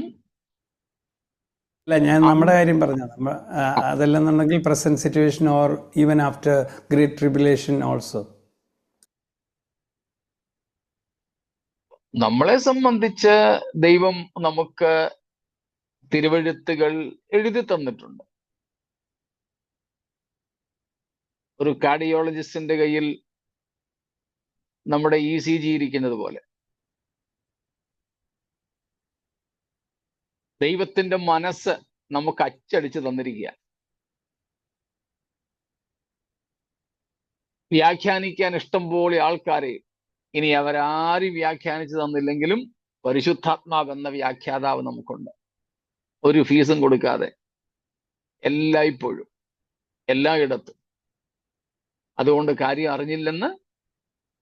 അല്ല, ഞാൻ നമ്മുടെ കാര്യം പറഞ്ഞത്. അതല്ലെന്നുണ്ടെങ്കിൽ present situation or even after great tribulation also. നമ്മളെ സംബന്ധിച്ച് ദൈവം നമുക്ക് തിരുവെഴുത്തുകൾ എഴുതി തന്നിട്ടുണ്ട്. ഒരു കാർഡിയോളജിസ്റ്റിന്റെ കയ്യിൽ നമ്മുടെ ECG ഇരിക്കുന്നത് പോലെ ദൈവത്തിന്റെ മനസ്സ് നമുക്ക് അച്ചടിച്ച് തന്നിരിക്കുക. വ്യാഖ്യാനിക്കാൻ ഇഷ്ടം പോലെ ആൾക്കാരെ, ഇനി അവരാരും വ്യാഖ്യാനിച്ചു തന്നില്ലെങ്കിലും പരിശുദ്ധാത്മാവ് എന്ന വ്യാഖ്യാതാവ് നമുക്കുണ്ട്. ഒരു ഫീസും കൊടുക്കാതെ, എല്ലായ്പ്പോഴും എല്ലായിടത്തും. അതുകൊണ്ട് കാര്യം അറിഞ്ഞില്ലെന്ന്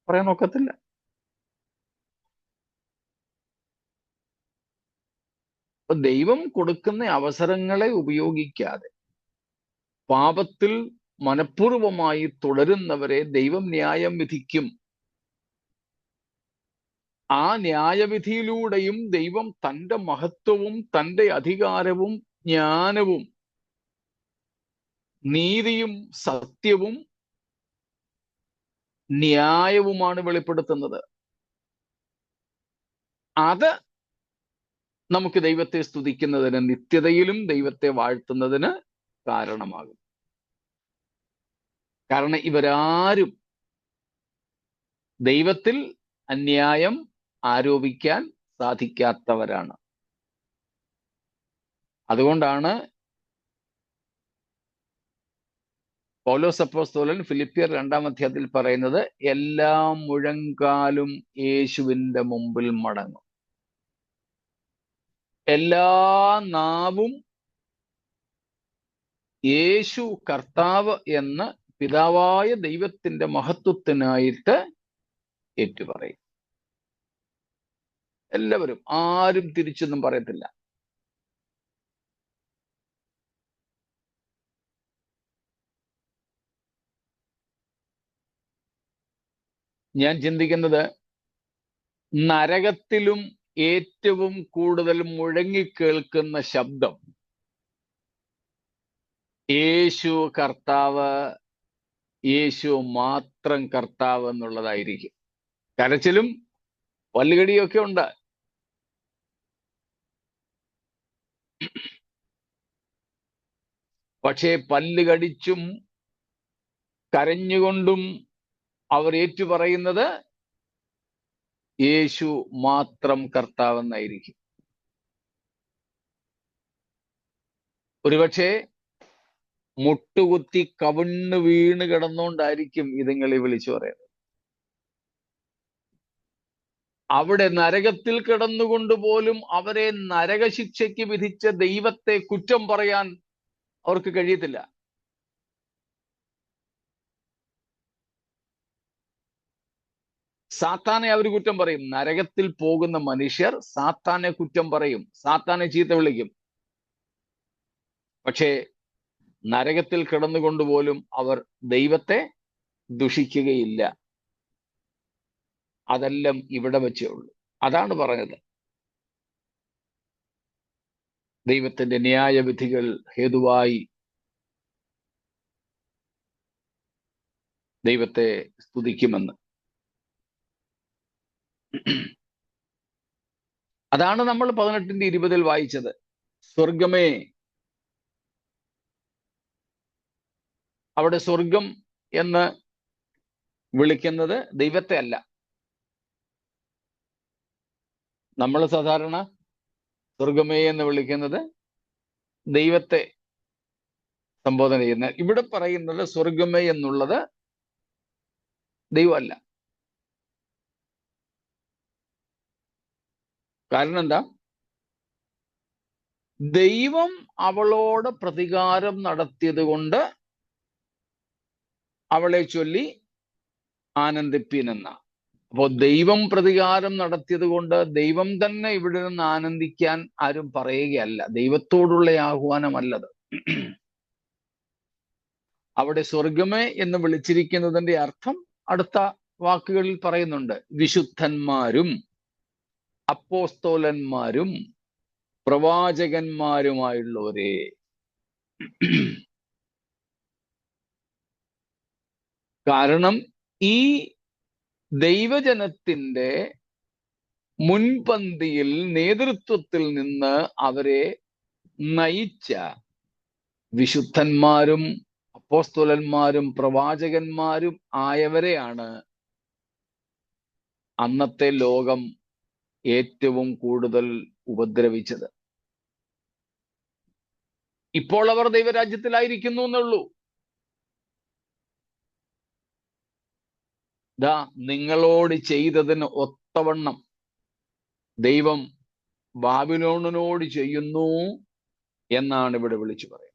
പറയാൻ ഒക്കത്തില്ല. അപ്പൊ ദൈവം കൊടുക്കുന്ന അവസരങ്ങളെ ഉപയോഗിക്കാതെ പാപത്തിൽ മനഃപൂർവമായി തുടരുന്നവരെ ദൈവം ന്യായം വിധിക്കും. ആ ന്യായവിധിയിലൂടെയും ദൈവം തൻ്റെ മഹത്വവും തൻ്റെ അധികാരവും ജ്ഞാനവും നീതിയും സത്യവും ന്യായവുമാണ് വെളിപ്പെടുത്തുന്നത്. അത് നമുക്ക് ദൈവത്തെ സ്തുതിക്കുന്നതിന്, നിത്യതയിലും ദൈവത്തെ വാഴ്ത്തുന്നതിന് കാരണമാകും. കാരണം ഇവരാരും ദൈവത്തിൽ അന്യായം ആരോപിക്കാൻ സാധിക്കാത്തവരാണ്. അതുകൊണ്ടാണ് പൗലോസ് അപ്പോസ്തലൻ ഫിലിപ്പിയർ 2-ാം അധ്യായത്തിൽ പറയുന്നത്, എല്ലാ മുഴങ്കാലും യേശുവിന്റെ മുമ്പിൽ മടങ്ങും, എല്ലാ നാവും യേശു കർത്താവ് എന്ന് പിതാവായ ദൈവത്തിന്റെ മഹത്വത്തിനായിട്ട് ഏറ്റുപറയും. എല്ലാവരും, ആരും തിരിച്ചൊന്നും പറയത്തില്ല. ഞാൻ ചിന്തിക്കുന്നത്, നരകത്തിലും ഏറ്റവും കൂടുതൽ മുഴങ്ങിക്കേൾക്കുന്ന ശബ്ദം യേശു കർത്താവ്, യേശു മാത്രം കർത്താവ് എന്നുള്ളതായിരിക്കും. കരച്ചിലും പല്ലുകടിയൊക്കെ ഉണ്ട്. പക്ഷേ പല്ലുകടിച്ചും കരഞ്ഞുകൊണ്ടും അവർ ഏറ്റുപറയുന്നത് യേശു മാത്രം കർത്താവെന്നായിരിക്കും. ഒരുപക്ഷെ മുട്ടുകുത്തി കവിണ്ണ് വീണ് കിടന്നുകൊണ്ടായിരിക്കും ഇതുങ്ങളെ വിളിച്ചു പറയുന്നത്. അവിടെ നരകത്തിൽ കിടന്നുകൊണ്ട് പോലും അവരെ നരകശിക്ഷയ്ക്ക് വിധിച്ച ദൈവത്തെ കുറ്റം പറയാൻ അവർക്ക് കഴിയത്തില്ല. സാത്താനെ അവർ കുറ്റം പറയും. നരകത്തിൽ പോകുന്ന മനുഷ്യർ സാത്താനെ കുറ്റം പറയും, സാത്താനെ ചീത്ത വിളിക്കും. പക്ഷേ നരകത്തിൽ കിടന്നുകൊണ്ടുപോലും അവർ ദൈവത്തെ ദുഷിക്കുകയില്ല. അതെല്ലാം ഇവിടെ വെച്ചേ ഉള്ളൂ. അതാണ് പറഞ്ഞത്. ദൈവത്തിന്റെ ന്യായവിധികൾ ഹേതുവായി ദൈവത്തെ സ്തുതിക്കുമെന്ന്. അതാണ് നമ്മൾ 18:20 വായിച്ചത്. സ്വർഗമേ, അവിടെ സ്വർഗം എന്ന് വിളിക്കുന്നത് ദൈവത്തെ അല്ല. നമ്മൾ സാധാരണ സ്വർഗമേ എന്ന് വിളിക്കുന്നത് ദൈവത്തെ സംബോധന ചെയ്യുന്ന. ഇവിടെ പറയുന്നത് സ്വർഗമേ എന്നുള്ളത് ദൈവമല്ല. കാരണം എന്താ? ദൈവം അവളോട് പ്രതികാരം നടത്തിയത് കൊണ്ട് അവളെ ചൊല്ലി ആനന്ദിപ്പീനെന്ന. അപ്പോ ദൈവം പ്രതികാരം നടത്തിയത് കൊണ്ട് ദൈവം തന്നെ ഇവിടെ നിന്ന് ആനന്ദിക്കാൻ ആരും പറയുകയല്ല. ദൈവത്തോടുള്ള ആഹ്വാനമല്ലത്. അവിടെ സ്വർഗമേ എന്ന് വിളിച്ചിരിക്കുന്നതിന്റെ അർത്ഥം അടുത്ത വാക്കുകളിൽ പറയുന്നുണ്ട്. വിശുദ്ധന്മാരും അപ്പോസ്തോലന്മാരും പ്രവാചകന്മാരുമായുള്ളവരെ. കാരണം ഈ ദൈവജനത്തിന്റെ മുൻപന്തിയിൽ നേതൃത്വത്തിൽ നിന്ന് അവരെ നയിച്ച വിശുദ്ധന്മാരും അപ്പോസ്തലന്മാരും പ്രവാചകന്മാരും ആയവരെയാണ് അന്നത്തെ ലോകം ഏറ്റവും കൂടുതൽ ഉപദ്രവിച്ചത്. ഇപ്പോൾ അവർ ദൈവരാജ്യത്തിലായിരിക്കുന്നു എന്നുള്ളൂ. ദാ നിങ്ങളോട് ചെയ്തതിന് ഒത്തവണ്ണം ദൈവം ബാബിലോണിനോട് ചെയ്യുന്നു എന്നാണ് ഇവിടെ വിളിച്ചു പറയുന്നത്.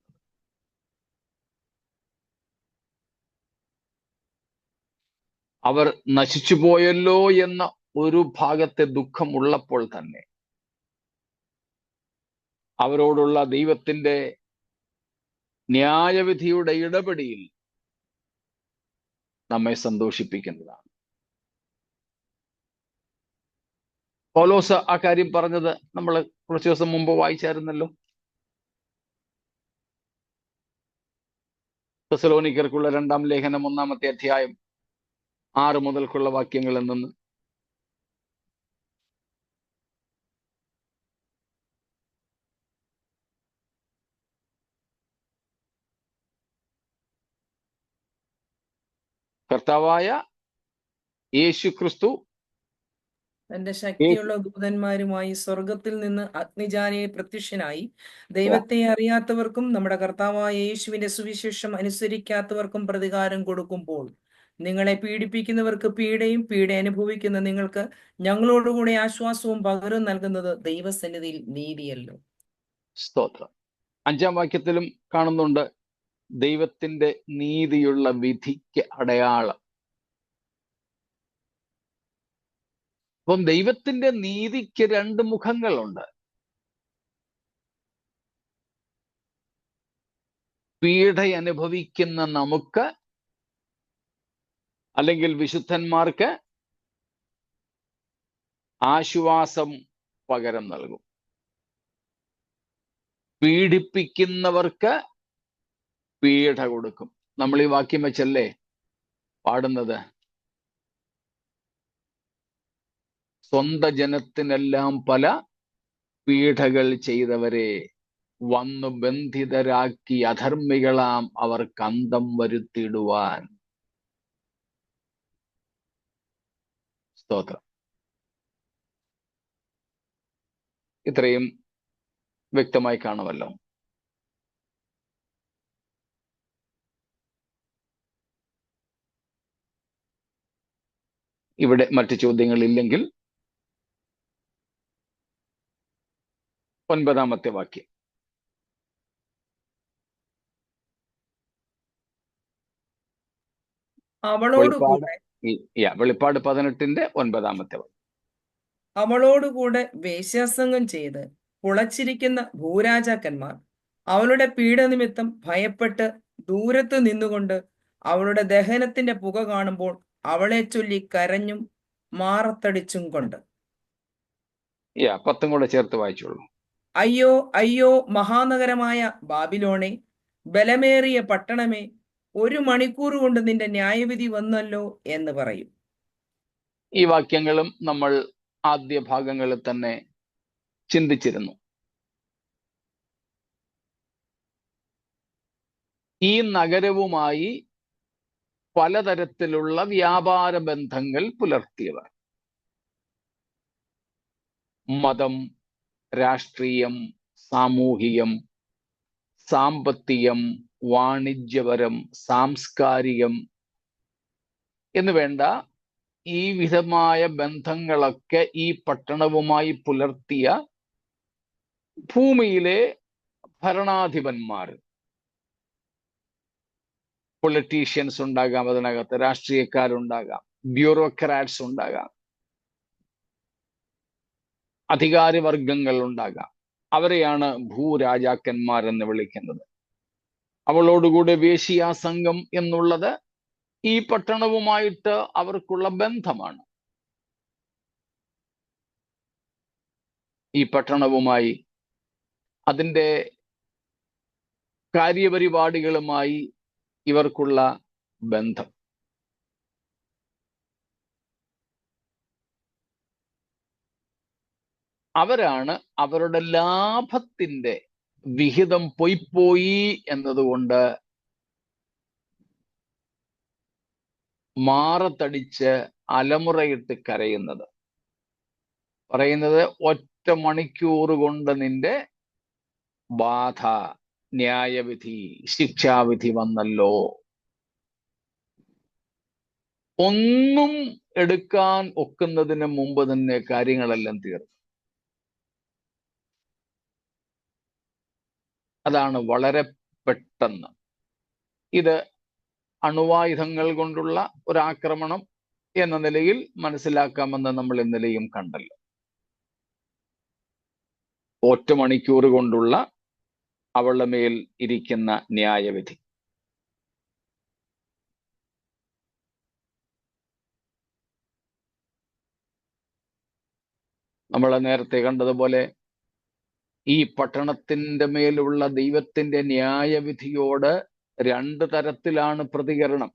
അവർ നശിച്ചു പോയല്ലോ എന്ന ഒരു ഭാഗത്തെ ദുഃഖം ഉള്ളപ്പോൾ തന്നെ അവരോടുള്ള ദൈവത്തിന്റെ ന്യായവിധിയുടെ ഇടപെടിയിൽ നമ്മെ സന്തോഷിപ്പിക്കുന്നതാണ്. പൗലോസ് ആ കാര്യം പറഞ്ഞത് നമ്മൾ കുറച്ച് ദിവസം മുമ്പ് വായിച്ചായിരുന്നല്ലോ. തെസ്സലോനിക്കർക്കുള്ള 2-ാം ലേഖനം 1-ാമത്തെ അധ്യായം 6 മുതൽക്കുള്ള വാക്യങ്ങളിൽ നിന്ന്. കർത്താവായ യേശു ക്രിസ്തു തന്റെ ശക്തിയുള്ള ദൂതന്മാരുമായി സ്വർഗത്തിൽ നിന്ന് അഗ്നിജാലയിൽ പ്രത്യക്ഷനായി ദൈവത്തെ അറിയാത്തവർക്കും നമ്മുടെ കർത്താവായ യേശുവിന്റെ സുവിശേഷം അനുസരിക്കാത്തവർക്കും പ്രതികാരം കൊടുക്കുമ്പോൾ നിങ്ങളെ പീഡിപ്പിക്കുന്നവർക്ക് പീഡയും പീഡ അനുഭവിക്കുന്ന നിങ്ങൾക്ക് ഞങ്ങളോടുകൂടെ ആശ്വാസവും പകരവും നൽകുന്നത് ദൈവസന്നിധിയിൽ നീതിയല്ലോ. സ്തോത്രം. 5-ാം വാക്യത്തിലും കാണുന്നുണ്ട് ദൈവത്തിന്റെ നീതിയുള്ള വിധിക്ക് അടയാളം. അപ്പം ദൈവത്തിന്റെ നീതിക്ക് 2 മുഖങ്ങളുണ്ട്. പീഡ അനുഭവിക്കുന്ന നമുക്ക് അല്ലെങ്കിൽ വിശുദ്ധന്മാർക്ക് ആശ്വാസം പകരം നൽകും. പീഡിപ്പിക്കുന്നവർക്ക് പീഡ കൊടുക്കും. നമ്മൾ ഈ വാക്യം വെച്ചല്ലേ പാടുന്നത്? സ്വന്തം ജനത്തിനെല്ലാം പല പീഡകൾ ചെയ്തവരെ വന്നു ബന്ധിതരാക്കി അധർമ്മികളാം അവർക്ക് അന്തം വരുത്തിയിടുവാൻ. സ്തോത്രം. ഇത്രയും വ്യക്തമായി കാണുമല്ലോ. ഇവിടെ മറ്റു ചോദ്യങ്ങളില്ലെങ്കിൽ 9-ാമത്തെ വാക്യം. അവളോടുകൂടെ വെളിപ്പാട് 18:9. അവളോടുകൂടെ വേശ്യാസംഗം ചെയ്ത് പുളച്ചിരിക്കുന്ന ഭൂരാജാക്കന്മാർ അവളുടെ പീഡനിമിത്തം ഭയപ്പെട്ട് ദൂരത്ത് നിന്നുകൊണ്ട് അവളുടെ ദഹനത്തിന്റെ പുക കാണുമ്പോൾ അവളെ ചൊല്ലി കരഞ്ഞും മാറത്തടിച്ചും കൊണ്ട്. 10 കൂടെ ചേർത്ത് വായിച്ചോളൂ. അയ്യോ അയ്യോ മഹാനഗരമായ ബാബിലോണേ, ബലമേറിയ പട്ടണമേ, 1 മണിക്കൂർ കൊണ്ട് നിന്റെ ന്യായവിധി വന്നല്ലോ എന്ന് പറയും. ഈ വാക്യങ്ങളും നമ്മൾ ആദ്യ ഭാഗങ്ങളിൽ തന്നെ ചിന്തിച്ചിരുന്നു. ഈ നഗരവുമായി പലതരത്തിലുള്ള വ്യാപാര ബന്ധങ്ങൾ പുലർത്തിയവർ, മതം, രാഷ്ട്രീയം, സാമൂഹികം, സാമ്പത്തികം, വാണിജ്യപരം, സാംസ്കാരികം എന്ന് വേണ്ട ഈ വിധമായ ബന്ധങ്ങളൊക്കെ ഈ പട്ടണവുമായി പുലർത്തിയ ഭൂമിയിലെ ഭരണാധിപന്മാർ, പൊളിറ്റീഷ്യൻസ് ഉണ്ടാകാം, അതിനകത്ത് രാഷ്ട്രീയക്കാരുണ്ടാകാം, ബ്യൂറോക്രാറ്റ്സ് ഉണ്ടാകാം, അധികാരവർഗങ്ങൾ ഉണ്ടാകാം. അവരെയാണ് ഭൂരാജാക്കന്മാർ എന്ന് വിളിക്കുന്നത്. അവളോടുകൂടെ വേശ്യാസംഗം എന്നുള്ളത് ഈ പട്ടണവുമായിട്ട് അവർക്കുള്ള ബന്ധമാണ്. ഈ പട്ടണവുമായി അതിൻ്റെ കാര്യപരിപാടികളുമായി ഇവർക്കുള്ള ബന്ധം. അവരാണ് അവരുടെ ലാഭത്തിന്റെ വിഹിതം പൊയ്പോയി എന്നതുകൊണ്ട് മാറത്തടിച്ച് അലമുറയിട്ട് കരയുന്നത്. പറയുന്നത് 1 മണിക്കൂർ കൊണ്ട് നിന്റെ ബാധ, ന്യായവിധി, ശിക്ഷാവിധി വന്നല്ലോ. ഒന്നും എടുക്കാൻ ഒക്കുന്നതിന് മുമ്പ് തന്നെ കാര്യങ്ങളെല്ലാം തീർന്നു. അതാണ് വളരെ പെട്ടെന്ന്. ഇത് അണുവായുധങ്ങൾ കൊണ്ടുള്ള ഒരാക്രമണം എന്ന നിലയിൽ മനസ്സിലാക്കാമെന്ന് നമ്മൾ ഇന്നലെയും കണ്ടല്ലോ. 1 മണിക്കൂർ കൊണ്ടുള്ള അവളുടെ മേൽ ഇരിക്കുന്ന ന്യായവിധി. നമ്മൾ നേരത്തെ കണ്ടതുപോലെ ഈ പട്ടണത്തിന്റെ മേലുള്ള ദൈവത്തിന്റെ ന്യായവിധിയോട് 2 തരത്തിലാണ് പ്രതികരണം.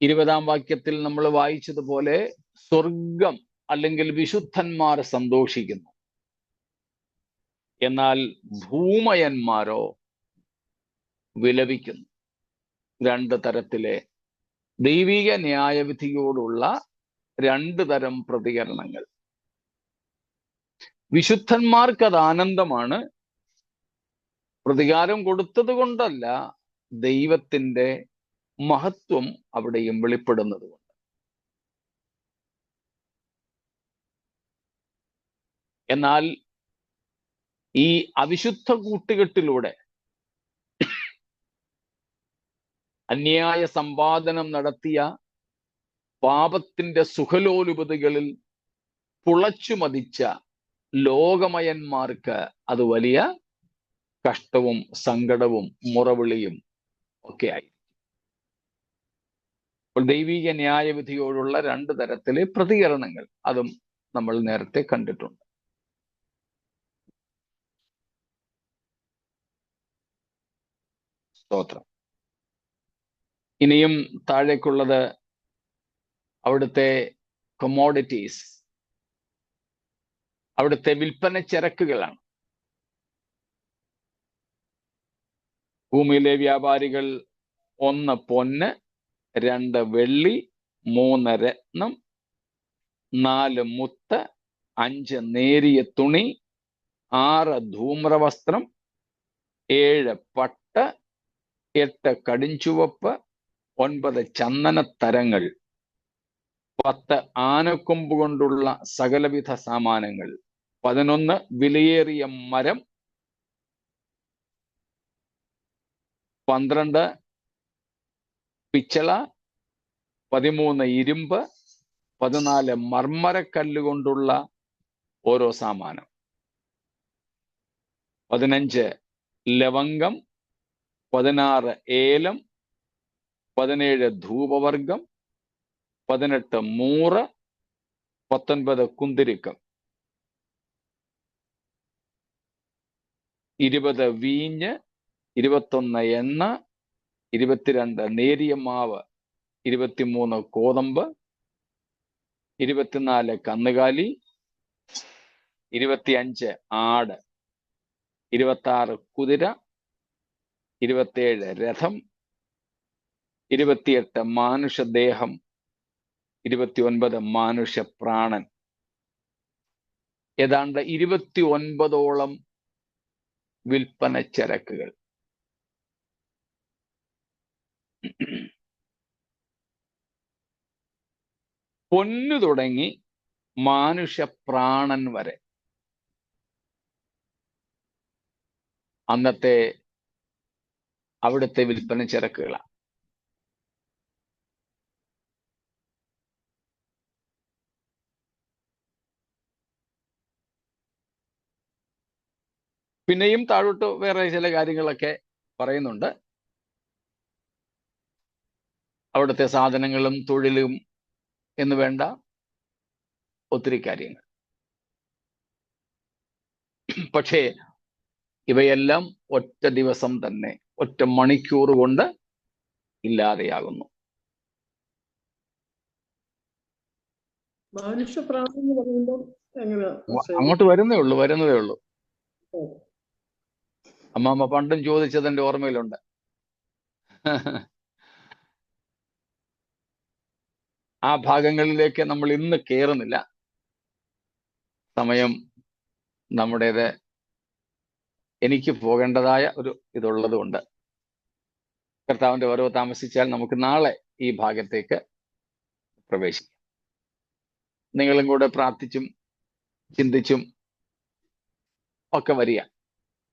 20-ാം വാക്യത്തിൽ നമ്മൾ വായിച്ചതുപോലെ സ്വർഗം അല്ലെങ്കിൽ വിശുദ്ധന്മാർ സന്തോഷിക്കുന്നു, എന്നാൽ ഭൂമയന്മാരോ വിലപിക്കുന്നു. 2 തരത്തിലെ ദൈവിക ന്യായവിധിയോടുള്ള 2 തരം പ്രതികരണങ്ങൾ. വിശുദ്ധന്മാർക്ക് അത് ആനന്ദമാണ്. പ്രതികാരം കൊടുത്തത് കൊണ്ടല്ല, ദൈവത്തിന്റെ മഹത്വം അവിടെയും വെളിപ്പെടുന്നത് കൊണ്ട്. എന്നാൽ ഈ അവിശുദ്ധ കൂട്ടുകെട്ടിലൂടെ അന്യായ സമ്പാദനം നടത്തിയ പാപത്തിന്റെ സുഖലോലുപതകളിൽ പുളച്ചു മതിച്ച ലോകമയന്മാർക്ക് അത് വലിയ കഷ്ടവും സങ്കടവും മുറവിളിയും ഒക്കെ ആയി. അപ്പോൾ ദൈവിക ന്യായവിധിയോടുള്ള 2 തരത്തിലെ പ്രതികരണങ്ങൾ, അതും നമ്മൾ നേരത്തെ കണ്ടിട്ടുണ്ട്. സ്തോത്രം. ഇനിയും താഴേക്കുള്ളത് അവിടുത്തെ കൊമോഡിറ്റീസ്, അവിടുത്തെ വിൽപ്പന ചരക്കുകളാണ്. ഭൂമിയിലെ വ്യാപാരികൾ 1 പൊന്ന്, 2 വെള്ളി, 3 രത്നം, 4 മുത്ത്, 5 നേരിയ തുണി, 6 ധൂമ്രവസ്ത്രം, 7 പട്ട്, 8 കടിഞ്ചുവപ്പ്, 9 ചന്ദനത്തരങ്ങൾ, 10 ആനക്കൊമ്പ് കൊണ്ടുള്ള സകലവിധ സാമാനങ്ങൾ, 11 വിലയേറിയ മരം, 12 പിച്ചള, 13 ഇരുമ്പ്, 14 മർമ്മരക്കല്ലുകൊണ്ടുള്ള ഓരോ സാമാനം, 15 ലവംഗം, 16 ഏലം, 17 ധൂപവർഗം, 18 മൂറ്, 19 കുന്തിരിക്കം, 20 വീഞ്ഞ്, 21 എണ്ണ, 22 നേരിയ മാവ്, 23 കോതമ്പ്, 24 കന്നുകാലി, 25 ആട്, 26 കുതിര, 27 രഥം, 28 മാനുഷദേഹം, 29 മാനുഷപ്രാണൻ. ഏതാണ്ട് 29ഓളം വിൽപ്പന ചരക്കുകൾ. പൊന്നു തുടങ്ങി മാനുഷപ്രാണൻ വരെ അന്നത്തെ അവിടുത്തെ വിൽപ്പന ചരക്കുകളാണ്. പിന്നെയും താഴോട്ട് വേറെ ചില കാര്യങ്ങളൊക്കെ പറയുന്നുണ്ട്. അവിടുത്തെ സാധനങ്ങളും തൊഴിലും എന്ന് വേണ്ട ഒത്തിരി കാര്യങ്ങൾ. പക്ഷേ ഇവയെല്ലാം ഒറ്റ ദിവസം തന്നെ, ഒറ്റ മണിക്കൂർ കൊണ്ട് ഇല്ലാതെയാകുന്നു. മനുഷ്യപ്രാണി എന്ന് പറയുമ്പോൾ എങ്ങനെ അങ്ങോട്ട് വരുന്നതേ ഉള്ളൂ. അമ്മാമ്മ പണ്ടും ചോദിച്ചത് എൻ്റെ ഓർമ്മയിലുണ്ട്. ആ ഭാഗങ്ങളിലേക്ക് നമ്മൾ ഇന്ന് കയറുന്നില്ല. സമയം നമ്മുടേത്, എനിക്ക് പോകേണ്ടതായ ഒരു ഇതുള്ളത് കൊണ്ട് കർത്താവിന്റെ വരവ് താമസിച്ചാൽ നമുക്ക് നാളെ ഈ ഭാഗത്തേക്ക് പ്രവേശിക്കാം. നിങ്ങളും കൂടെ പ്രാർത്ഥിച്ചും ചിന്തിച്ചും ഒക്കെ വരിക.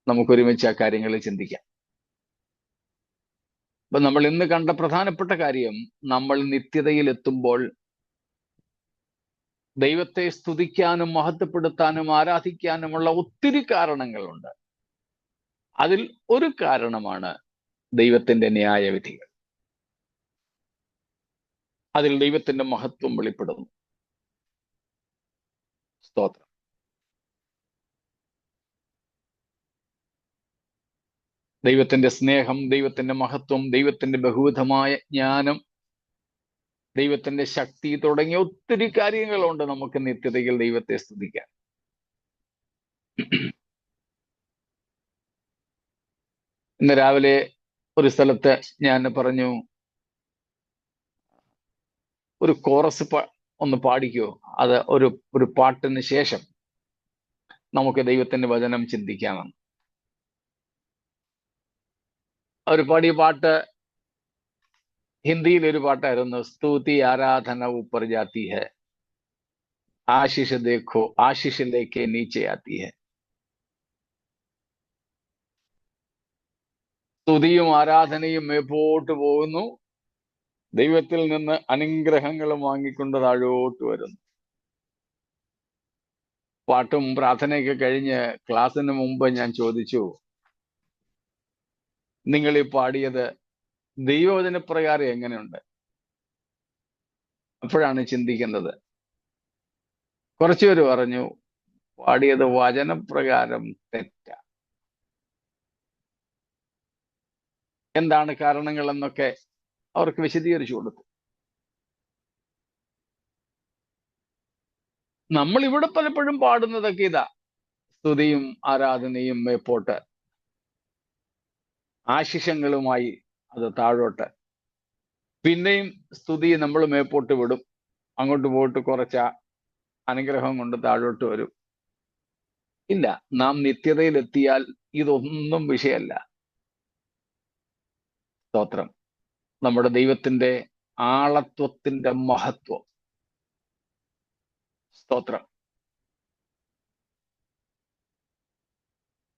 നമുക്കൊരുമിച്ച് ആ കാര്യങ്ങൾ ചിന്തിക്കാം. അപ്പൊ നമ്മൾ ഇന്ന് കണ്ട പ്രധാനപ്പെട്ട കാര്യം, നമ്മൾ നിത്യതയിൽ എത്തുമ്പോൾ ദൈവത്തെ സ്തുതിക്കാനും മഹത്വപ്പെടുത്താനും ആരാധിക്കാനുമുള്ള ഒത്തിരി കാരണങ്ങളുണ്ട്. അതിൽ ഒരു കാരണമാണ് ദൈവത്തിന്റെ ന്യായവിധികൾ. അതിൽ ദൈവത്തിന്റെ മഹത്വം വെളിപ്പെടുന്നു. സ്തോത്രം. ദൈവത്തിന്റെ സ്നേഹം, ദൈവത്തിന്റെ മഹത്വം, ദൈവത്തിന്റെ ബഹുവിധമായ ജ്ഞാനം, ദൈവത്തിന്റെ ശക്തി തുടങ്ങിയ ഒത്തിരി കാര്യങ്ങളുണ്ട് നമുക്ക് നിത്യതയിൽ ദൈവത്തെ സ്തുതിക്കാൻ. ഇന്ന് രാവിലെ ഒരു സ്ഥലത്ത് ഞാൻ പറഞ്ഞു, ഒരു കോറസ് ഒന്ന് പാടിക്കോ, അത് ഒരു പാട്ടിന് ശേഷം നമുക്ക് ദൈവത്തിന്റെ വചനം ചിന്തിക്കാമെന്ന്. അവർ പാടിയ പാട്ട് ഹിന്ദിയിൽ ഒരു പാട്ടായിരുന്നു. സ്തുതി ആരാധന ഊപ്പർ ജാത്തി ഹെ, ആശിഷ് ദേഖോ ആശിഷ് ലേക്കെ നീച്ചെ ആത്തി ഹെ. സ്തുതിയും ആരാധനയും മേപ്പോട്ട് പോകുന്നു, ദൈവത്തിൽ നിന്ന് അനുഗ്രഹങ്ങളും വാങ്ങിക്കൊണ്ട് താഴോട്ട് വരുന്നു. പാട്ടും പ്രാർത്ഥനയൊക്കെ കഴിഞ്ഞ് ക്ലാസ്സിന് മുമ്പ് ഞാൻ ചോദിച്ചു, നിങ്ങൾ ഈ പാടിയത് ദൈവവചനപ്രകാരം എങ്ങനെയുണ്ട്? അപ്പോഴാണ് ചിന്തിക്കുന്നത്. കുറച്ചുപേര് പറഞ്ഞു പാടിയത് വചനപ്രകാരം തെറ്റ. എന്താണ് കാരണങ്ങൾ എന്നൊക്കെ അവർക്ക് വിശദീകരിച്ചു കൊടുത്തു. നമ്മൾ ഇവിടെ പലപ്പോഴും പാടുന്നതൊക്കെ ഇതാ, സ്തുതിയും ആരാധനയും മേപ്പോട്ട്, ആശിഷങ്ങളുമായി അത് താഴോട്ട്, പിന്നെയും സ്തുതി നമ്മൾ മേപ്പോട്ട് വിടും, അങ്ങോട്ട് പോയിട്ട് കുറച്ച അനുഗ്രഹം കൊണ്ട് താഴോട്ട് വരും. ഇല്ല, നാം നിത്യതയിലെത്തിയാൽ ഇതൊന്നും വിഷയമല്ല. സ്തോത്രം. നമ്മുടെ ദൈവത്തിന്റെ ആളത്വത്തിന്റെ മഹത്വം. സ്തോത്രം.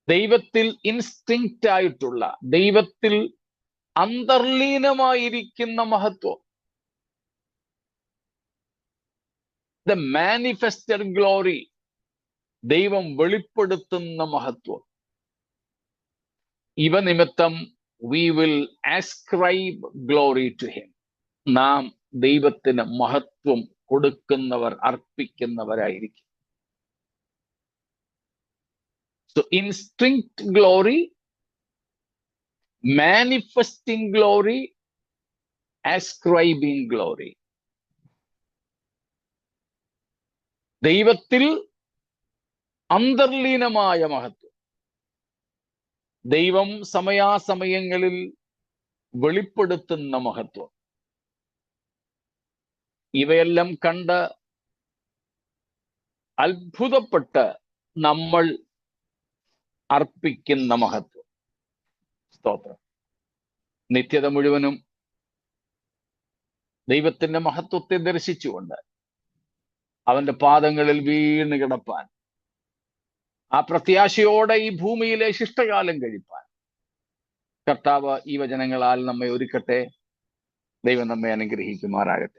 ദൈവത്തിൽ ഇൻസ്റ്റിങ്ക്റ്റ് ആയിട്ടുള്ള, ദൈവത്തിൽ അന്തർലീനമായിരിക്കുന്ന മഹത്വം. ദ മാനിഫെസ്റ്റഡ് ഗ്ലോറി, ദൈവം വെളിപ്പെടുത്തുന്ന മഹത്വം. ഇവ നിമിത്തം we will ascribe glory to him. നാം ദൈവത്തിന് മഹത്വം കൊടുക്കുന്നവർ, അർപ്പിക്കുന്നവരായിരിക്കും. So instinct glory, manifesting glory, ascribing glory. ദൈവത്തിൽ അന്തർലീനമായ മഹത്വം, ദൈവം സമയാസമയങ്ങളിൽ വെളിപ്പെടുത്തുന്ന മഹത്വം, ഇവയെല്ലാം കണ്ട് അത്ഭുതപ്പെട്ട് നമ്മൾ അർപ്പിക്കുന്ന മഹത്വം. സ്തോത്രം. നിത്യത മുഴുവനും ദൈവത്തിന്റെ മഹത്വത്തെ ദർശിച്ചുകൊണ്ട് അവന്റെ പാദങ്ങളിൽ വീണ് കിടപ്പാൻ, ആ പ്രത്യാശയോടെ ഈ ഭൂമിയിലെ ശിഷ്ടകാലം കഴിപ്പാൻ കർത്താവ് ഈ വചനങ്ങളാൽ നമ്മെ ഒരുക്കട്ടെ. ദൈവം നമ്മെ അനുഗ്രഹിക്കുമാറാകട്ടെ.